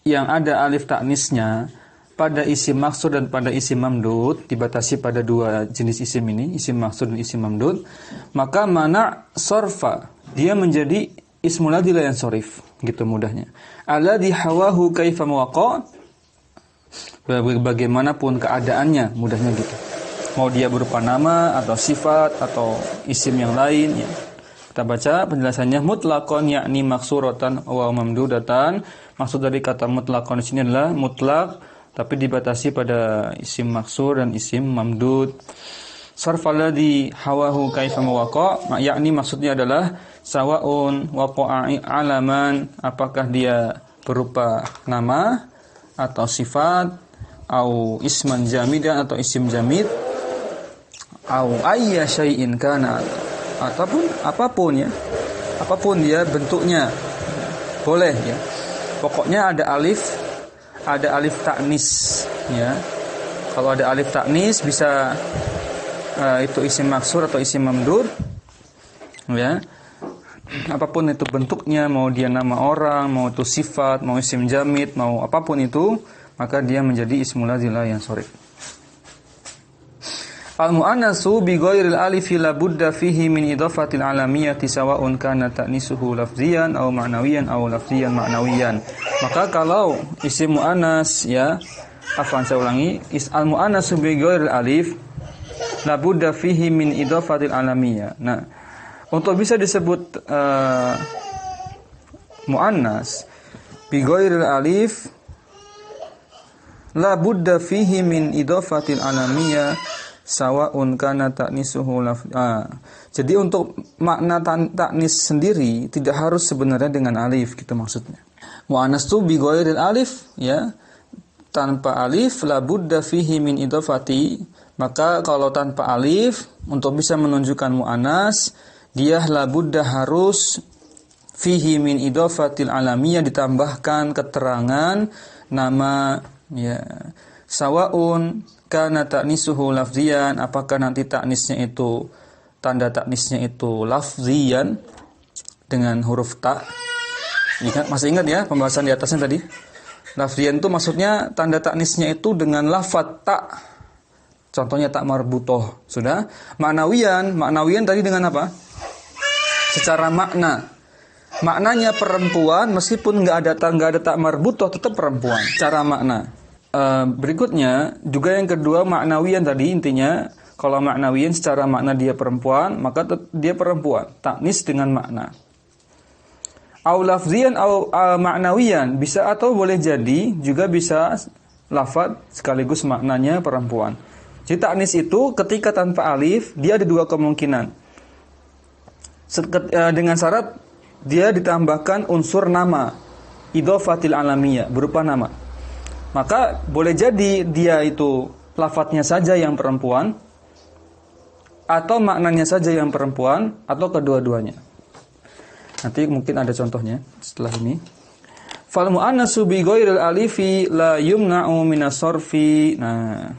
yang ada alif ta'nisnya pada isim maksud dan pada isim mamdud, dibatasi pada dua jenis isim ini, isim maksud dan isim mamdud, maka mana sarfa dia menjadi ismul ladzi la yansharif, gitu mudahnya. Alladzi hawahu kaifa mawaqa, bagaimanapun keadaannya, mudahnya gitu. Mau dia berupa nama atau sifat atau isim yang lain ya. Kita baca penjelasannya, mutlaqan yakni maksuratan wa mamdudatan. Maksud dari kata mutlaqan di sini adalah mutlak tapi dibatasi pada isim maksur dan isim mamdud. Sarfal ladzi hawahu kaifa mawaqa, yakni maksudnya adalah sawaun waqa'a alaman, apakah dia berupa nama atau sifat, au isman jamidan atau isim jamid, au ayya syai'in kana, ataupun apapun ya. Apapun ya bentuknya. Boleh ya. Pokoknya ada alif ta'nis ya. Kalau ada alif ta'nis bisa itu isim maksur atau isim mamdur ya. Apapun itu bentuknya, mau dia nama orang, mau itu sifat, mau isim jamid, mau apapun itu, maka dia menjadi ismul ladzi la yansharif. Al-mu'annasu bi ghairil alifi la budda fihi min idafatil alamiyyati sawa'un kana ta'nisuhu lafziyan aw ma'nawiyan aw lafziyan ma'nawiyan. Maka kalau isim mu'annas ya, saya ulangi, al-mu'annasu bi ghairil alif la budda fihi min idafatil alamiyyah. Nah, untuk bisa disebut mu'annas bi ghairil alif la budda fihi min idafatil alamiyah sawa'un kana ta'nisuhu jadi untuk makna ta'nis sendiri tidak harus sebenarnya dengan alif, gitu maksudnya. Mu'annas tu bi ghairil alif ya, tanpa alif, la budda fihi min idafati, maka kalau tanpa alif untuk bisa menunjukkan mu'annas dia la budda harus fihi min idafatil alamiyah, ditambahkan keterangan nama ya. Sawaun kana ta'nisuhu lafziyan, apakah nanti ta'nisnya itu, tanda ta'nisnya itu lafziyan dengan huruf ta. Masih ingat ya pembahasan di atasnya tadi? Lafziyan itu maksudnya tanda ta'nisnya itu dengan lafadz ta. Contohnya tak marbutoh. Sudah. Ma'nawiyan tadi dengan apa? Secara makna. Maknanya perempuan, meskipun enggak ada tak marbutoh, tetap perempuan secara makna. Berikutnya juga yang kedua, maknawiyan tadi, intinya kalau maknawiyan secara makna dia perempuan, maka dia perempuan, taknis dengan makna. Au lafziyan au maknawiyan, bisa atau boleh jadi juga bisa lafaz sekaligus maknanya perempuan. Jadi taknis itu ketika tanpa alif dia ada dua kemungkinan. Dengan syarat dia ditambahkan unsur nama, idhofatil alamiyah, berupa nama. Maka boleh jadi dia itu lafadznya saja yang perempuan, atau maknanya saja yang perempuan, atau kedua-duanya. Nanti mungkin ada contohnya setelah ini. Fal mu'annasu bi ghairil alifi la yumna'u minas sarfi. Nah,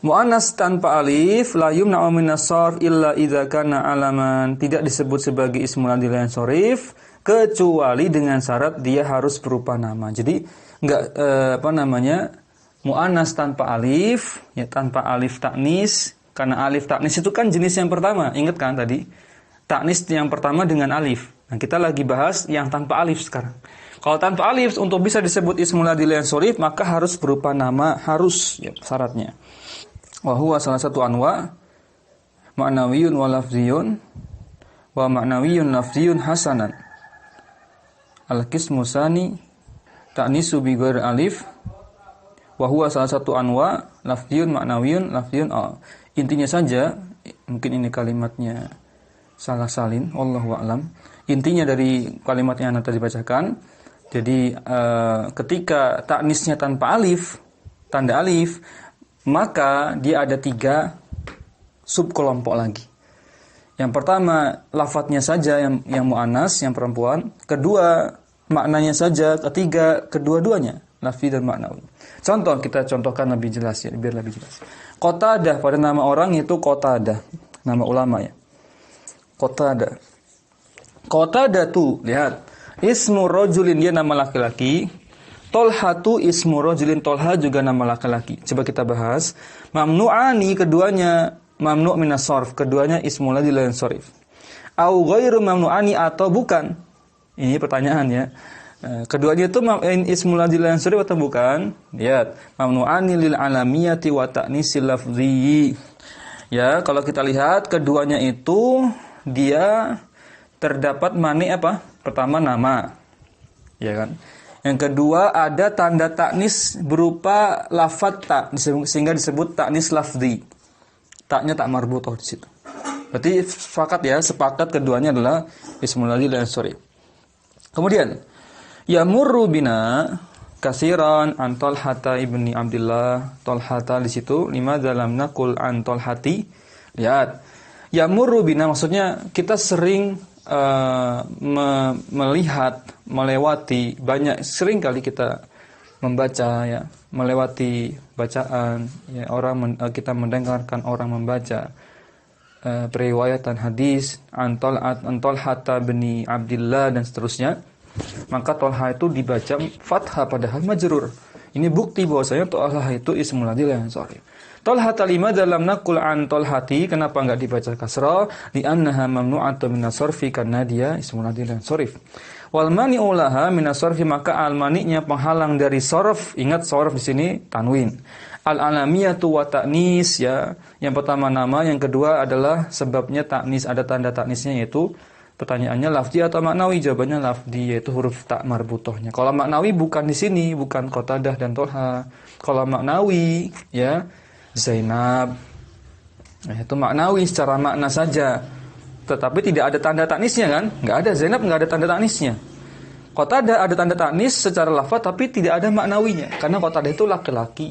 mu'annas tanpa alif la yumna'u minas sarf illa idza kana alaman, tidak disebut sebagai ismul ladzi la yansharif kecuali dengan syarat dia harus berupa nama. Jadi enggak muannas tanpa alif, ya tanpa alif taknis, karena alif taknis itu kan jenis yang pertama. Ingat kan tadi? Taknis yang pertama dengan alif. Nah, kita lagi bahas yang tanpa alif sekarang. Kalau tanpa alif untuk bisa disebut ismul ladzi la yansharif maka harus berupa nama, harus ya syaratnya. Wa huwa salah satu anwa ma'nawiyun wa lafziyun wa ma'nawiyun lafziyun hasanan. Al-qismu tsani ta'nisu bi ghairi alif wa huwa salah satu anwa lafziyun ma'nawiyun lafziyun. Intinya saja, mungkin ini kalimatnya salah salin, wallahu a'lam. Intinya dari kalimat yang nanti dibacakan, jadi ketika taknisnya tanpa alif, tanda alif, maka dia ada 3 subkelompok lagi. Yang pertama, lafadznya saja yang mu'annas, yang perempuan. Kedua, maknanya saja. Ketiga, kedua-duanya, lafzi dan maknawi. Contoh, kita contohkan lebih jelas ya, biar lebih jelas. Qatadah, pada nama orang itu Qatadah, nama ulama ya. Qatadah tuh, lihat. Ismu rajulin, dia nama laki-laki. Tolhatu ismu rajulin, Tolha juga nama laki-laki. Coba kita bahas. Mamnu'ani, keduanya mamnu' minas sarf, keduanya ismul ladzi la yansharif. Au ghairu mamnu'ani, atau bukan. Ini pertanyaan ya. Keduanya itu ismul ladzi la yansharif atau bukan? Lihat. Mamnu'ani lil alamiyati wa ta'nisil lafzi. Ya, kalau kita lihat keduanya itu dia terdapat mani apa? Pertama nama. Ya kan? Yang kedua ada tanda taknis berupa lafadz ta, sehingga disebut taknis lafzi. Taknya tak marbutoh di situ. Berarti sepakat keduanya adalah ismul ladzi la yansharif. Kemudian yamurru bina katsiran an Talhata ibni Abdullah. Talhata di situ lima dalam naqul an Talhati. Lihat. Yamurru bina maksudnya kita sering melihat, melewati, sering kali kita membaca ya, melewati bacaan ya, kita mendengarkan orang membaca periwayatan hadis an Talhata bin Abdullah dan seterusnya. Maka Talha itu dibaca fathah padahal majrur. Ini bukti bahwasanya Talha itu ismul ladzi la yansharif. Talha talima dalam naqul an Talhati, kenapa enggak dibaca kasrah? Li'annaha mamnu'atun minas sarfi, karena dia ismul ladzi la yansharif. Wal mani'u laha minas sarfi, maka al-mani'nya penghalang dari sarf. Ingat sarf di sini tanwin. Al-alamiyatu wa ta'nis ya. Yang pertama nama, yang kedua adalah sebabnya ta'nis, ada tanda ta'nisnya yaitu pertanyaannya lafzi atau maknawi, jawabannya lafzi yaitu huruf ta marbutohnya. Kalau maknawi bukan di sini, bukan Qatadah dan Tolha. Kalau maknawi ya Zainab. Nah, itu maknawi secara makna saja. Tetapi tidak ada tanda taknisnya kan? Enggak ada, Zainab enggak ada tanda taknisnya. Qatadah ada tanda taknis secara lafaz tapi tidak ada maknawinya karena Qatadah itu laki-laki.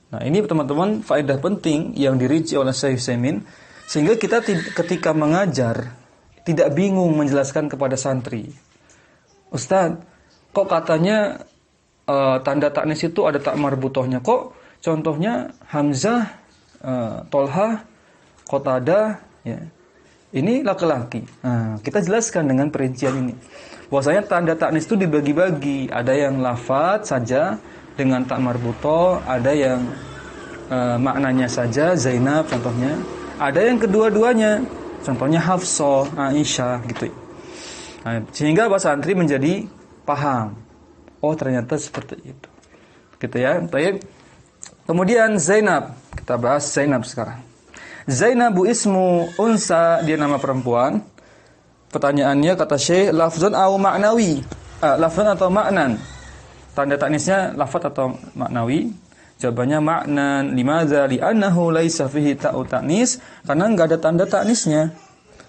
Nah, ini teman-teman faedah penting yang dirinci oleh Syekh Utsaimin sehingga kita ketika mengajar tidak bingung menjelaskan kepada santri. Ustaz, kok katanya tanda taknis itu ada tak marbutohnya? Kok contohnya Hamzah, Tolha, Qatadah, ya. Ini laki-laki. Nah, kita jelaskan dengan perincian ini. Bahwasanya tanda taknis itu dibagi-bagi. Ada yang lafadz saja dengan tak marbutoh, ada yang maknanya saja, Zainab contohnya. Ada yang kedua-duanya, contohnya Hafsah, Aisyah gitu. Nah, sehingga Pak santri menjadi paham. Oh, ternyata seperti itu. Gitu ya. Baik. Kemudian Zainab, kita bahas Zainab sekarang. Zainabu ismu unsa, dia nama perempuan. Pertanyaannya kata Syekh, lafzun au maknawi? Lafzun atau maknan? Tanda taknisnya lafaz atau maknawi? Jawabannya maknan. Limadza? Li'annahu laisa fihi ta'u ta'nis, karena enggak ada tanda taknisnya.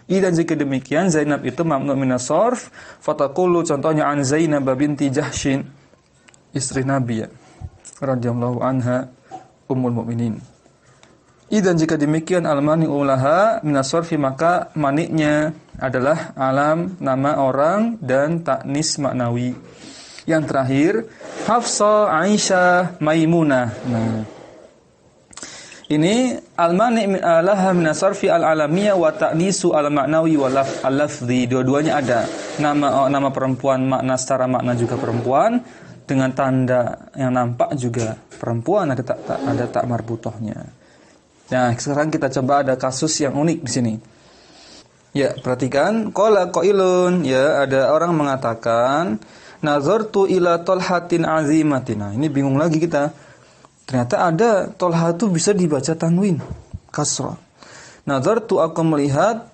Dan jika demikian Zainab itu mamnu' minas sarf, fataqulu contohnya an Zainab binti Jahsyin, istri Nabi radhiyallahu anha, ummul mukminin. Dan jika demikian al-mani'u laha minas sarfi, maka maniknya adalah alam nama orang dan taknis maknawi. Yang terakhir Hafsah, Aisyah, Maimunah. Nah, Ini al-mani' laha min sarfi al-alamiyah wa ta'nisu al-ma'nawi wa al-lafzi. Dua-duanya ada. Nama perempuan makna secara makna juga perempuan, dengan tanda yang nampak juga perempuan, ada tak marbutohnya. Nah, sekarang kita coba ada kasus yang unik di sini. Ya, perhatikan, qala qailun, ya, ada orang mengatakan nazartu ila talhatin azimatin. Nah, ini bingung lagi kita. Ternyata ada Tolha itu bisa dibaca tanwin kasrah. Nazartu, aku melihat,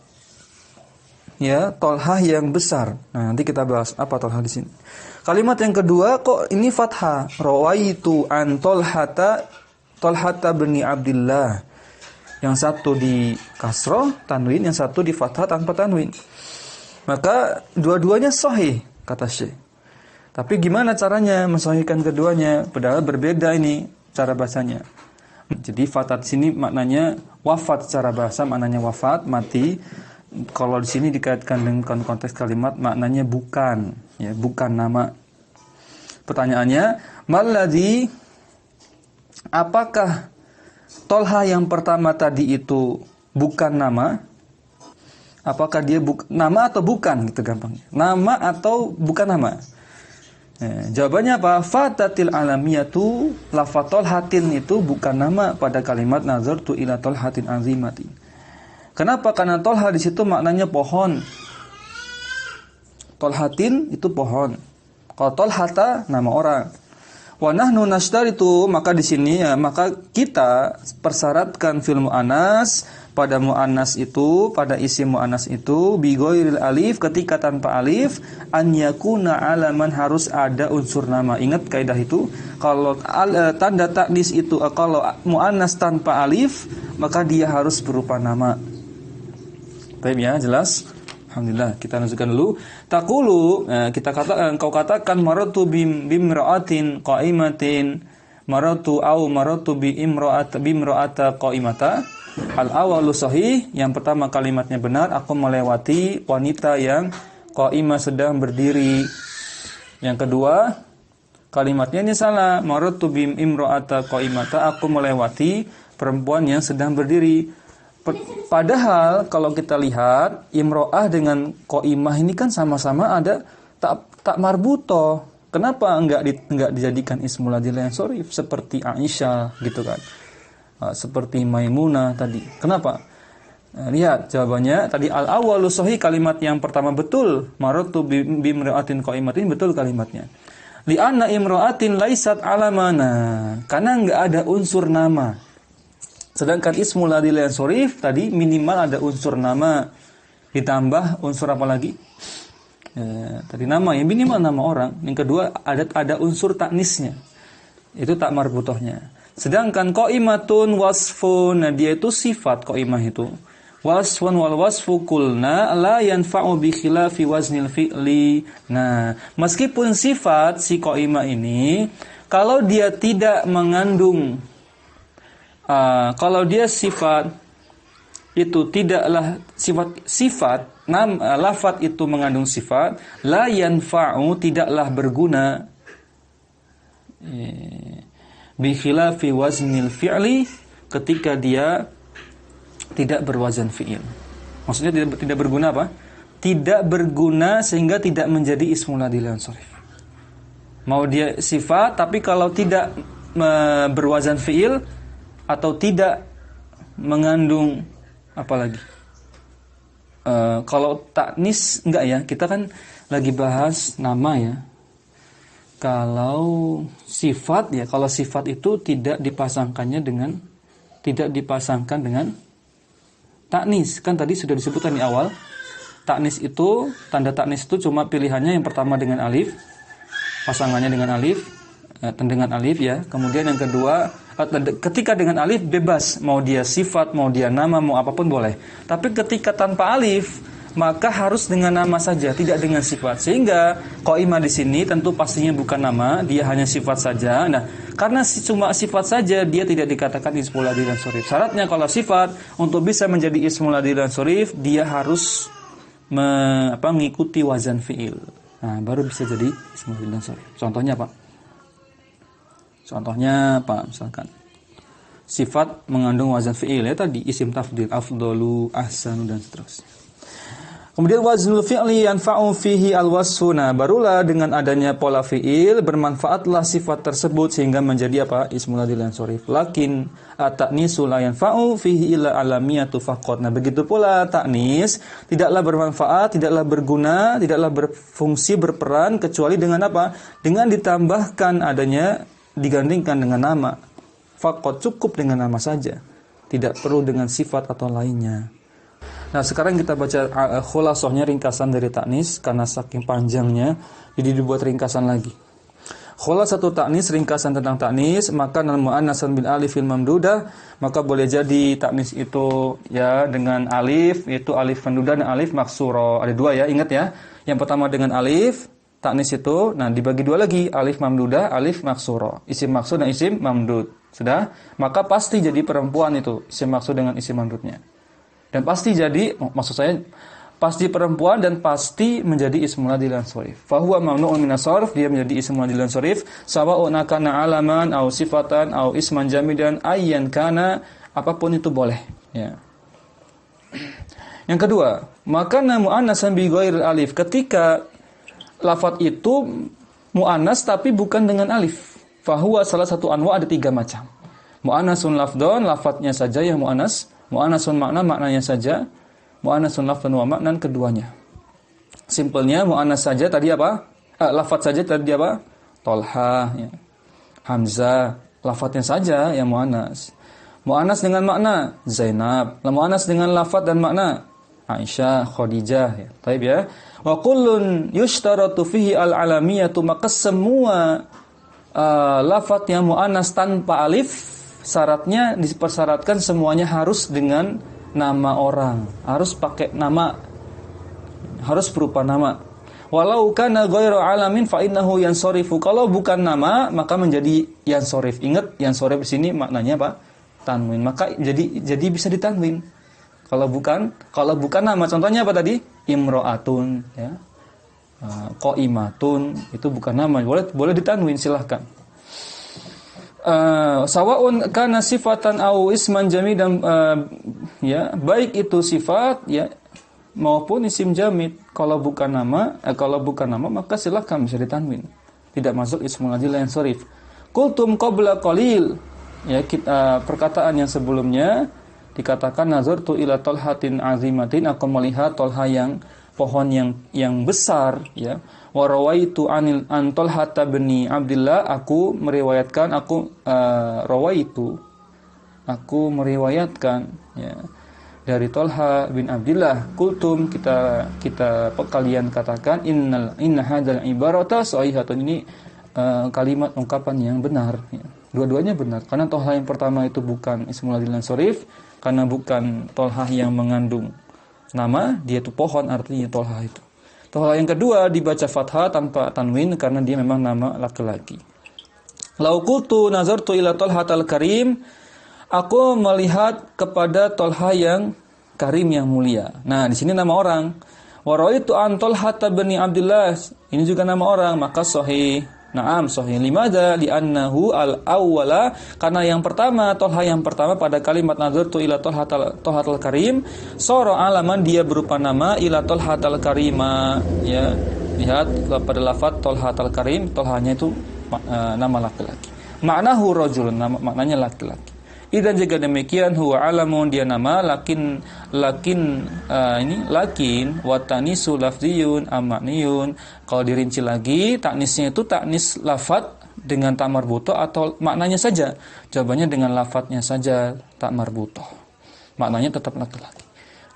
ya, Tolha yang besar. Nah, nanti kita bahas apa Tolha di sini. Kalimat yang kedua kok ini fathah. Rawaitu an Tolhata bin Abdillah. Yang satu di kasrah tanwin, yang satu di fathah tanpa tanwin. Maka dua-duanya sahih kata Syekh. Tapi gimana caranya mensahihkan keduanya? Padahal berbeda ini cara bahasanya. Jadi fatat sini maknanya wafat secara bahasa, maknanya wafat, mati. Kalau di sini dikaitkan dengan konteks kalimat maknanya bukan, ya, bukan nama. Pertanyaannya, malladzi, apakah Tolha yang pertama tadi itu bukan nama? Apakah dia nama atau bukan, gitu gampangnya. Nama atau bukan nama? Jawabannya apa? Fatatil alamiyatu lafaz Tolhatin itu bukan nama pada kalimat nazartu ila Tolhatin azimatin. Kenapa? Karena Tolha di situ maknanya pohon. Tolhatin itu pohon. Kalau Tolhata nama orang. Wa nahnu nashtaritu, maka di sini ya, maka kita persyaratkan fil muannas, pada muannas itu, pada isim muannas itu bi ghairil alif, ketika tanpa alif, an yakuna alaman, harus ada unsur nama. Ingat kaidah itu, kalau tanda taknis itu kalau muannas tanpa alif, maka dia harus berupa nama. Baik ya, jelas? Alhamdulillah, kita lanjutkan dulu. Taqulu, kita katakan, engkau katakan maratu bimra'atin qa'imatin, maratu au maratu bimra'ata qa'imata. Al-awalu sahih, yang pertama kalimatnya benar, aku melewati wanita yang qa'imah sedang berdiri. Yang kedua kalimatnya ini salah, maratu bimra'ata qa'imata, aku melewati perempuan yang sedang berdiri. Padahal kalau kita lihat imro'ah dengan qaimah ini kan sama-sama ada tak marbuto. Kenapa enggak dijadikan ismul ladzi yang sharif seperti Aisyah gitu kan? Seperti Maimunah tadi. Kenapa? Lihat jawabannya tadi al-awwalu sahih, kalimat yang pertama betul. Maratu bimra'atin qaimatin, betul kalimatnya. Li'anna imra'atin laisat alamana, karena enggak ada unsur nama. Sedangkan ismul ladzi yang sharif tadi minimal ada unsur nama, ditambah unsur apa lagi? Tadi nama, yang minimal nama orang. Yang kedua ada unsur taknisnya, itu tak marbutohnya. Sedangkan qaimatun wasfun, nah dia itu sifat qaimah itu. Wasfun wal wasfu kulna la yanfa'u bi khilafi waznil fi'li. Nah, meskipun sifat si qaimah ini kalau dia tidak mengandung kalau dia sifat itu tidaklah sifat lafaz itu mengandung sifat, la yanfa'u, tidaklah berguna bi khilafi waznil fi'li, ketika dia tidak berwazan fi'il. Maksudnya tidak berguna apa? Tidak berguna sehingga tidak menjadi ismul ladzi yang sharif. Mau dia sifat tapi kalau tidak berwazan fi'il atau tidak mengandung apa lagi? Kalau taknis enggak ya, kita kan lagi bahas nama ya. Kalau sifat ya, kalau sifat itu tidak dipasangkan dengan taknis. Kan tadi sudah disebutkan di awal. Taknis itu, tanda taknis itu cuma pilihannya yang pertama dengan alif, pasangannya dengan alif ya. Kemudian yang kedua, ketika dengan alif bebas, mau dia sifat, mau dia nama, mau apapun boleh. Tapi ketika tanpa alif, maka harus dengan nama saja, tidak dengan sifat. Sehingga qaimah di sini tentu pastinya bukan nama, dia hanya sifat saja. Nah, karena cuma sifat saja, dia tidak dikatakan ismul ladzi yang sharif. Syaratnya kalau sifat untuk bisa menjadi ismul ladzi yang sharif, dia harus mengikuti wazan fi'il. Nah, baru bisa jadi ismul ladzi yang sharif. Contohnya apa? Misalkan sifat mengandung wazan fi'il ya tadi, isim tafdil, afdalu, ahsanu dan seterusnya. Kemudian waznul fi'li yanfa'u fihi al-wasfuna, barulah dengan adanya pola fi'il bermanfaatlah sifat tersebut sehingga menjadi apa? Ismul ladzi lan sorif. Lakin at-ta'nisu la yanfa'u fihi illa alamiyatu faqat. Nah, begitu pula ta'nis tidaklah bermanfaat, tidaklah berguna, tidaklah berfungsi, berperan kecuali dengan apa? Dengan ditambahkan adanya, digandingkan dengan nama. Faqat, cukup dengan nama saja. Tidak perlu dengan sifat atau lainnya. Nah, sekarang kita baca khulasahnya, ringkasan dari ta'nis karena saking panjangnya jadi dibuat ringkasan lagi. Khulasatu ta'nis, ringkasan tentang ta'nis, maka al-mu'annasan bil alif fil mamdudah, maka boleh jadi ta'nis itu ya dengan alif, itu alif mamdudah dan alif maksura. Ada dua ya, ingat ya. Yang pertama dengan alif ta'nis itu, nah dibagi dua lagi, alif mamdudah, alif maksura. Isim maksud dan isim mamdud. Sudah? Maka pasti jadi perempuan itu, isim maksud dengan isim mamdudnya. Dan pasti jadi, maksud saya pasti perempuan dan pasti menjadi ismul ladzi lan sorif. Fa huwa mamnu'un minas sarf, dia menjadi ismul ladzi lan sorif, sawa'un kana alaman au sifatan au isman jamidan ayyan kana, apapun itu boleh ya. Yang kedua, maka mu'annasan bi ghairil alif, ketika lafaz itu mu'annas tapi bukan dengan alif. Fa huwa salah satu anwa, ada 3 macam. Mu'annasun lafdhon, lafadznya saja yang mu'annas. Mu'annasun makna, maknanya saja. Mu'annasun lafdhan wa maknan, keduanya. Simpelnya mu'annas saja tadi apa? Lafadz saja tadi apa? Tolha ya. Hamzah, lafadznya saja yang mu'annas. Mu'annas dengan makna Zainab. Mu'annas dengan lafadz dan makna Aisyah, Khadijah ya. Baik ya. Wa kullun yushtaratu fihi al-alamiyatu, maka semua lafadz yang mu'annas tanpa alif, syaratnya dipersyaratkan semuanya harus dengan nama orang, harus pakai nama, harus berupa nama. Walau kana ghairu alamin fa innahu yansarifu, kalau bukan nama maka menjadi yansarif. Ingat, yansarif di sini maknanya apa? Tanwin. Maka jadi bisa ditanwin. Kalau bukan nama, contohnya apa tadi? Imro'atun ya. Qaimatun, itu bukan nama, boleh ditanwin, silahkan. Sawa'un kana sifatan au isman jamidan, ya baik itu sifat ya maupun isim jamid. Kalau bukan nama maka silakan bisa ditanwin, tidak masuk ismul ladzi lan sorif. Qultum qabla qalil ya, perkataan yang sebelumnya dikatakan nazartu ila talhatin azimatin, aku melihat Talha yang pohon yang besar ya. Wa rawaitu an Talha bin Abdullah, aku meriwayatkan ya dari Talha bin Abdullah. Kultum, kita kalian katakan inna hadzal ibarata sahihatun, ini kalimat ungkapan yang benar ya. Dua-duanya benar karena Talha yang pertama itu bukan ismul ladzi lan sorif, karena bukan Talha yang mengandung nama, dia itu pohon, artinya Talha itu. Talha yang kedua dibaca fathah tanpa tanwin karena dia memang nama laki-laki. Lau qultu nazartu ila Talhatal karim, aku melihat kepada Talha yang karim, yang mulia. Nah, di sini nama orang. Wa ra'aitu an Talha bin Abdullah, ini juga nama orang, maka sahih. Naam sahih. Limadza? Li'annahu al-awwala, karena yang pertama, Talha yang pertama pada kalimat nazartu ila Talhatal karim, sara alaman, dia berupa nama, ila Talhatal karima ya. Lihat pada lafaz Talhatal karim, Talhanya itu nama laki-laki. Ma'nahu rajulun, maknanya laki-laki. Idan jika demikian huwa alamun, dia nama, lakin wa ta'nisu lafziyun amakniyun. Kalau dirinci lagi, ta'nisnya itu ta'nis lafaz dengan ta marbutoh atau maknanya saja. Jawabannya dengan lafaznya saja ta marbutoh, maknanya tetap laki-laki.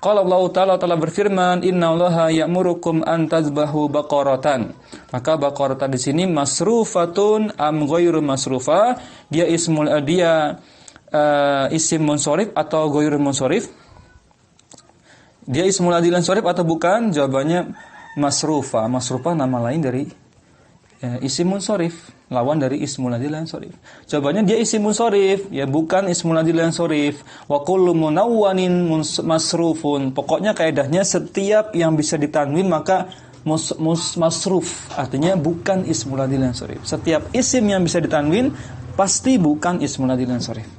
Qala Allah Ta'ala berfirman, innallaha ya'murukum an tazbahu baqaratan. Maka baqaratan di sini masrufatun am ghairu masrufa, dia isim munsharif atau ghairu munsharif? Dia ismul ladzi lan sharif atau bukan? Jawabannya masrufa. Masrufa nama lain dari isim munsharif, lawan dari ismul ladzi lan sharif. Jawabannya dia isim munsharif, ya bukan ismul ladzi lan sharif. Wa kullu munawwanin masrufun. Pokoknya kaidahnya setiap yang bisa ditanwin maka masruf, artinya bukan ismul ladzi lan sharif. Setiap isim yang bisa ditanwin pasti bukan ismul ladzi lan sharif.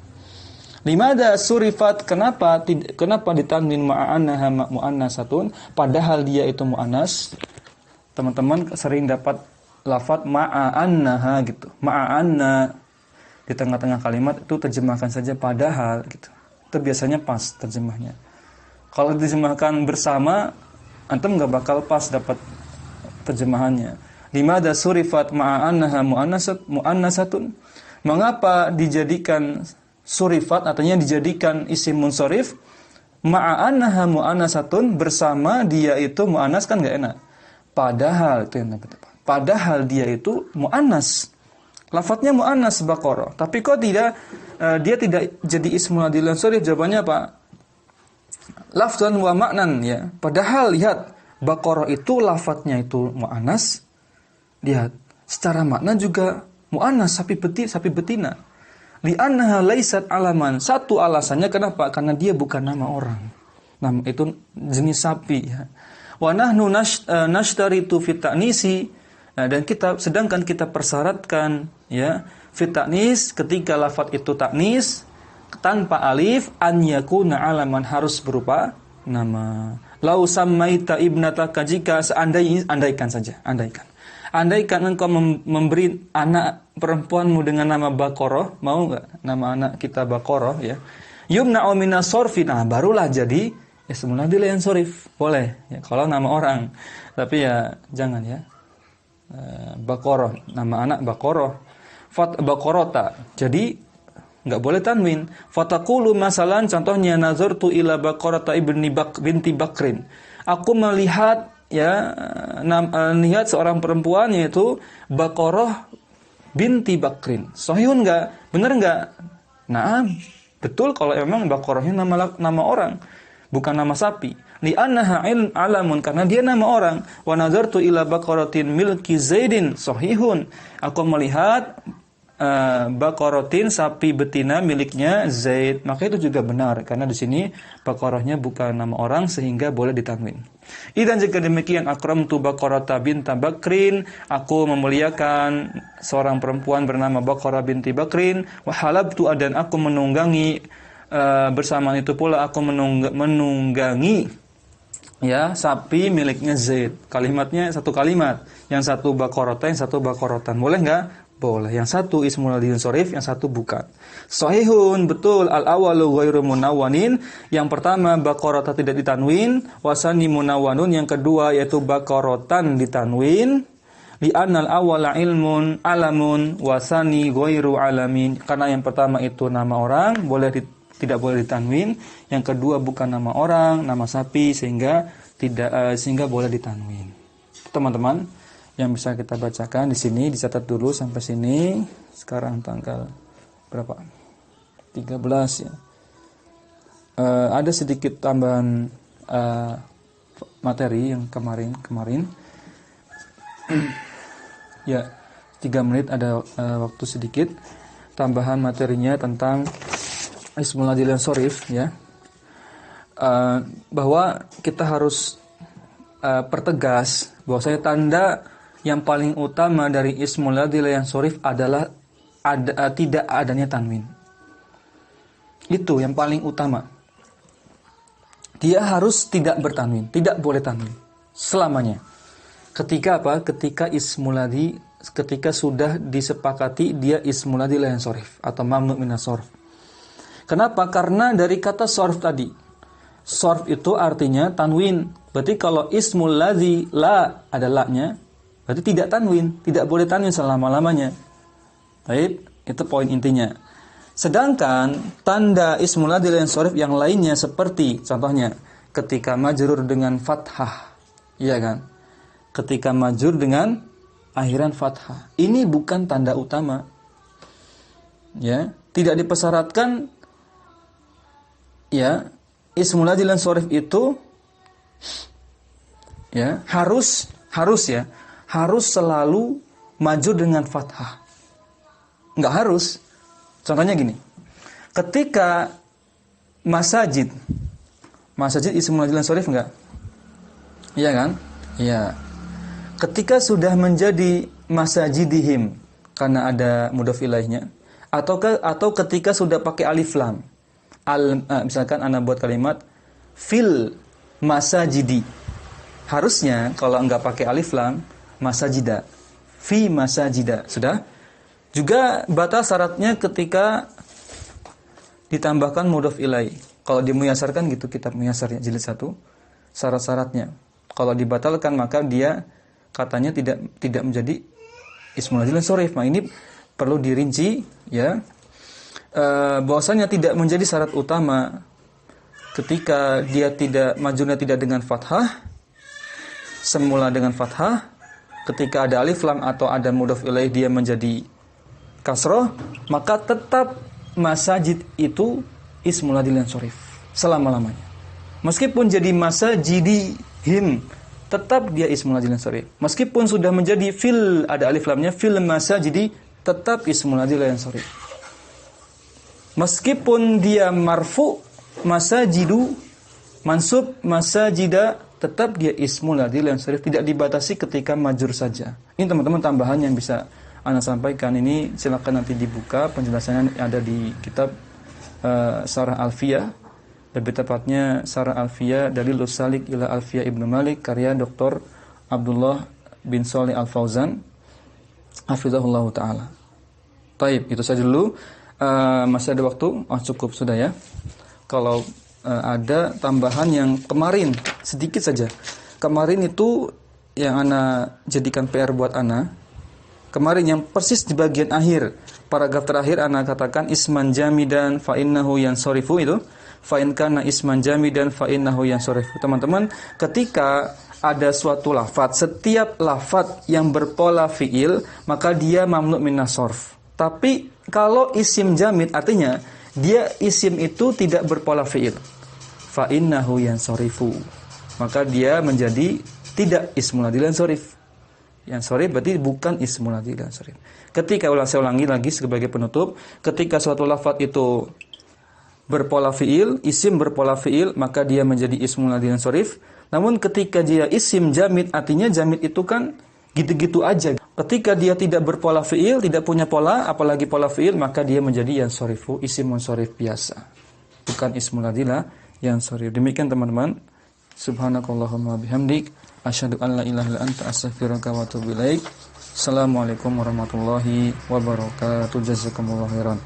Limada surifat, kenapa ditanwin ma'annaha muannasatun padahal dia itu muannas? Teman-teman sering dapat lafaz ma'annaha gitu. Ma'anna di tengah-tengah kalimat itu terjemahkan saja padahal gitu. Itu biasanya pas terjemahnya. Kalau diterjemahkan bersama, antum enggak bakal pas dapat terjemahannya. Limada surifat ma'annaha muannasatun? Mengapa dijadikan surifat, artinya dijadikan isim munsharif ma'annaha muannasatun, bersama dia itu muannas, kan enggak enak. Padahal itu yang tepat. Padahal dia itu muannas. Lafadznya muannas Baqarah, tapi kok dia tidak jadi ismul adil sharif? Jawabannya apa? Lafzan wa ma'nan, ya. Padahal lihat, Baqarah itu lafadznya itu muannas. Lihat, secara makna juga muannas, sapi betina. Li'annaha laisat alaman. Satu alasannya kenapa? Karena dia bukan nama orang. Nama itu jenis sapi, ya. Wa nahnu nashtaritu fit ta'nisi. Nah, dan sedangkan kita persyaratkan, ya, fit ta'nis, ketika lafaz itu ta'nis tanpa alif, an yakuna alaman, harus berupa nama. Lau sammaita ibnataka, jika andaikan engkau memberi anak perempuanmu dengan nama Baqarah, mau enggak nama anak kita Baqarah, ya? Yumna'u minas sorfi, nah barulah jadi ismul adil yang sharif. Boleh, ya, kalau nama orang. Tapi ya jangan, ya. Baqarah, nama anak Baqarah. Baqarata. Jadi enggak boleh tanwin. Fataqulu masalan, contohnya nazartu ila Baqarata binti Bakrin. Aku melihat, ya, lihat seorang perempuan yaitu Baqarah binti Bakrin. Sahihun enggak? Benar enggak? Naam. Betul kalau memang Baqarahnya nama orang, bukan nama sapi. Li'annaha alamun, karena dia nama orang. Wa nazartu ila Baqaratin milki Zaidin. Sahihun. Aku melihat Baqaratin, sapi betina miliknya Zaid. Maka itu juga benar, karena di sini Baqarahnya bukan nama orang sehingga boleh ditanwin. Idan jika demikian, akramtu Baqarata binta Bakrin, aku memuliakan seorang perempuan bernama Baqarah binti Bakrin. Wa halabtu, dan aku menunggangi, bersamaan itu pula aku menunggangi, ya, sapi miliknya Zaid. Kalimatnya satu kalimat, yang satu Baqarata, yang satu Baqaratan. Boleh enggak? Boleh. Yang satu ismul adil sharif, yang satu bukan. Sahihun, betul. Al-awalu ghairu munawwanin. Yang pertama Baqarata tidak ditanwin, wasani munawwanun. Yang kedua yaitu Baqaratan ditanwin. Li'annal awwala ilmun alamun wasani ghairu alamin. Karena yang pertama itu nama orang, tidak boleh ditanwin. Yang kedua bukan nama orang, nama sapi, sehingga boleh ditanwin. Teman-teman, yang bisa kita bacakan di sini, dicatat dulu sampai sini. Sekarang tanggal berapa? 13, ya. Ada sedikit tambahan materi yang kemarin. Ya, 3 menit ada waktu sedikit. Tambahan materinya tentang ismul adil yang sharif, ya. Bahwa kita harus pertegas bahwasanya tanda yang paling utama dari ismul adil yang sharif adalah tidak adanya tanwin. Itu yang paling utama. Dia harus tidak bertanwin, tidak boleh tanwin selamanya. Ketika apa? Ketika sudah disepakati dia ismul adil yang sharif atau mamnu minas sharf. Kenapa? Karena dari kata sharf tadi. Sharf itu artinya tanwin. Berarti kalau ismul ladzi, la ada la-nya, berarti tidak tanwin, tidak boleh tanwin selama-lamanya. Baik, itu poin intinya. Sedangkan tanda ismul adil yang sharif yang lainnya seperti contohnya ketika majrur dengan fathah. Iya kan? Ketika majrur dengan akhiran fathah. Ini bukan tanda utama. Ya, tidak dipersyaratkan, ya, ismul adil yang sharif itu, ya, harus selalu majrur dengan fathah. Enggak harus. Contohnya gini. Ketika masajid ismul adil yang sharif enggak? Iya kan? Iya. Ketika sudah menjadi masajidihim karena ada mudhof ilaihnya, atau ketika sudah pakai alif lam. Misalkan ana buat kalimat fil masajidi. Harusnya kalau enggak pakai alif lam, masajida. Fi masajida. Sudah? Juga batal syaratnya ketika ditambahkan mudhof ilaih. Kalau dimuyasarkan gitu, kitab muyasarnya jilid 1, syarat-syaratnya. Kalau dibatalkan maka dia katanya tidak menjadi ismul ladzi lan sharif. Nah, ini perlu dirinci ya. Bahwasanya tidak menjadi syarat utama ketika dia tidak majurnya tidak dengan fathah, semula dengan fathah, ketika ada alif lam atau ada mudhof ilaih dia menjadi kasroh, maka tetap masajid itu ismul ladzi lan sharif selama-lamanya. Meskipun jadi masajidihim, tetap dia ismul ladzi lan sharif. Meskipun sudah menjadi fil, ada alif lamnya, fil masajidi, tetap ismul ladzi lan sharif. Meskipun dia marfu, masajidu, mansub, masajida, tetap dia ismul ladzi lan sharif, tidak dibatasi ketika majur saja. Ini teman-teman tambahan yang bisa Ana sampaikan. Ini silakan nanti dibuka penjelasannya, ada di kitab Syarah Alfiyah, lebih tepatnya Syarah Alfiyah Dalilus Salik ila Alfiyah Ibnu Malik karya Dr. Abdullah bin Shalih Al-Fauzan hafizahullah taala. Taib, itu saja dulu. Masih ada waktu? Oh, cukup sudah ya. Kalau ada tambahan yang kemarin sedikit saja. Kemarin itu yang ana jadikan PR buat ana. Kemarin yang persis di bagian akhir, paragraf terakhir ana katakan isman jamidan fa innahu yansarifu itu. Fa in kana isman jamidan fa innahu yansarifu. Teman-teman, ketika ada suatu lafaz, setiap lafaz yang berpola fiil, maka dia mamnu minas sarf. Tapi kalau isim jamid artinya dia isim itu tidak berpola fiil. Fa innahu yansarifu. Maka dia menjadi tidak ismul ladzi lan sharif. Yang sharif berarti bukan ismul ladzi lan sharif. Ketika saya ulangi lagi sebagai penutup, ketika suatu lafaz itu berpola fiil, isim berpola fiil, maka dia menjadi ismul ladzi lan sharif. Namun ketika dia isim jamid, artinya jamid itu kan gitu-gitu aja. Ketika dia tidak berpola fiil, tidak punya pola, apalagi pola fiil, maka dia menjadi yansarifu, isim munsharif biasa. Bukan ismul ladzi lan sharif. Demikian teman-teman. Subhanakallahumma bihamdik, asyhadu an la ilaha illa anta, astaghfiruka wa atubu ilaik. Assalamualaikum warahmatullahi wabarakatuh. Jazakumullahu khairan.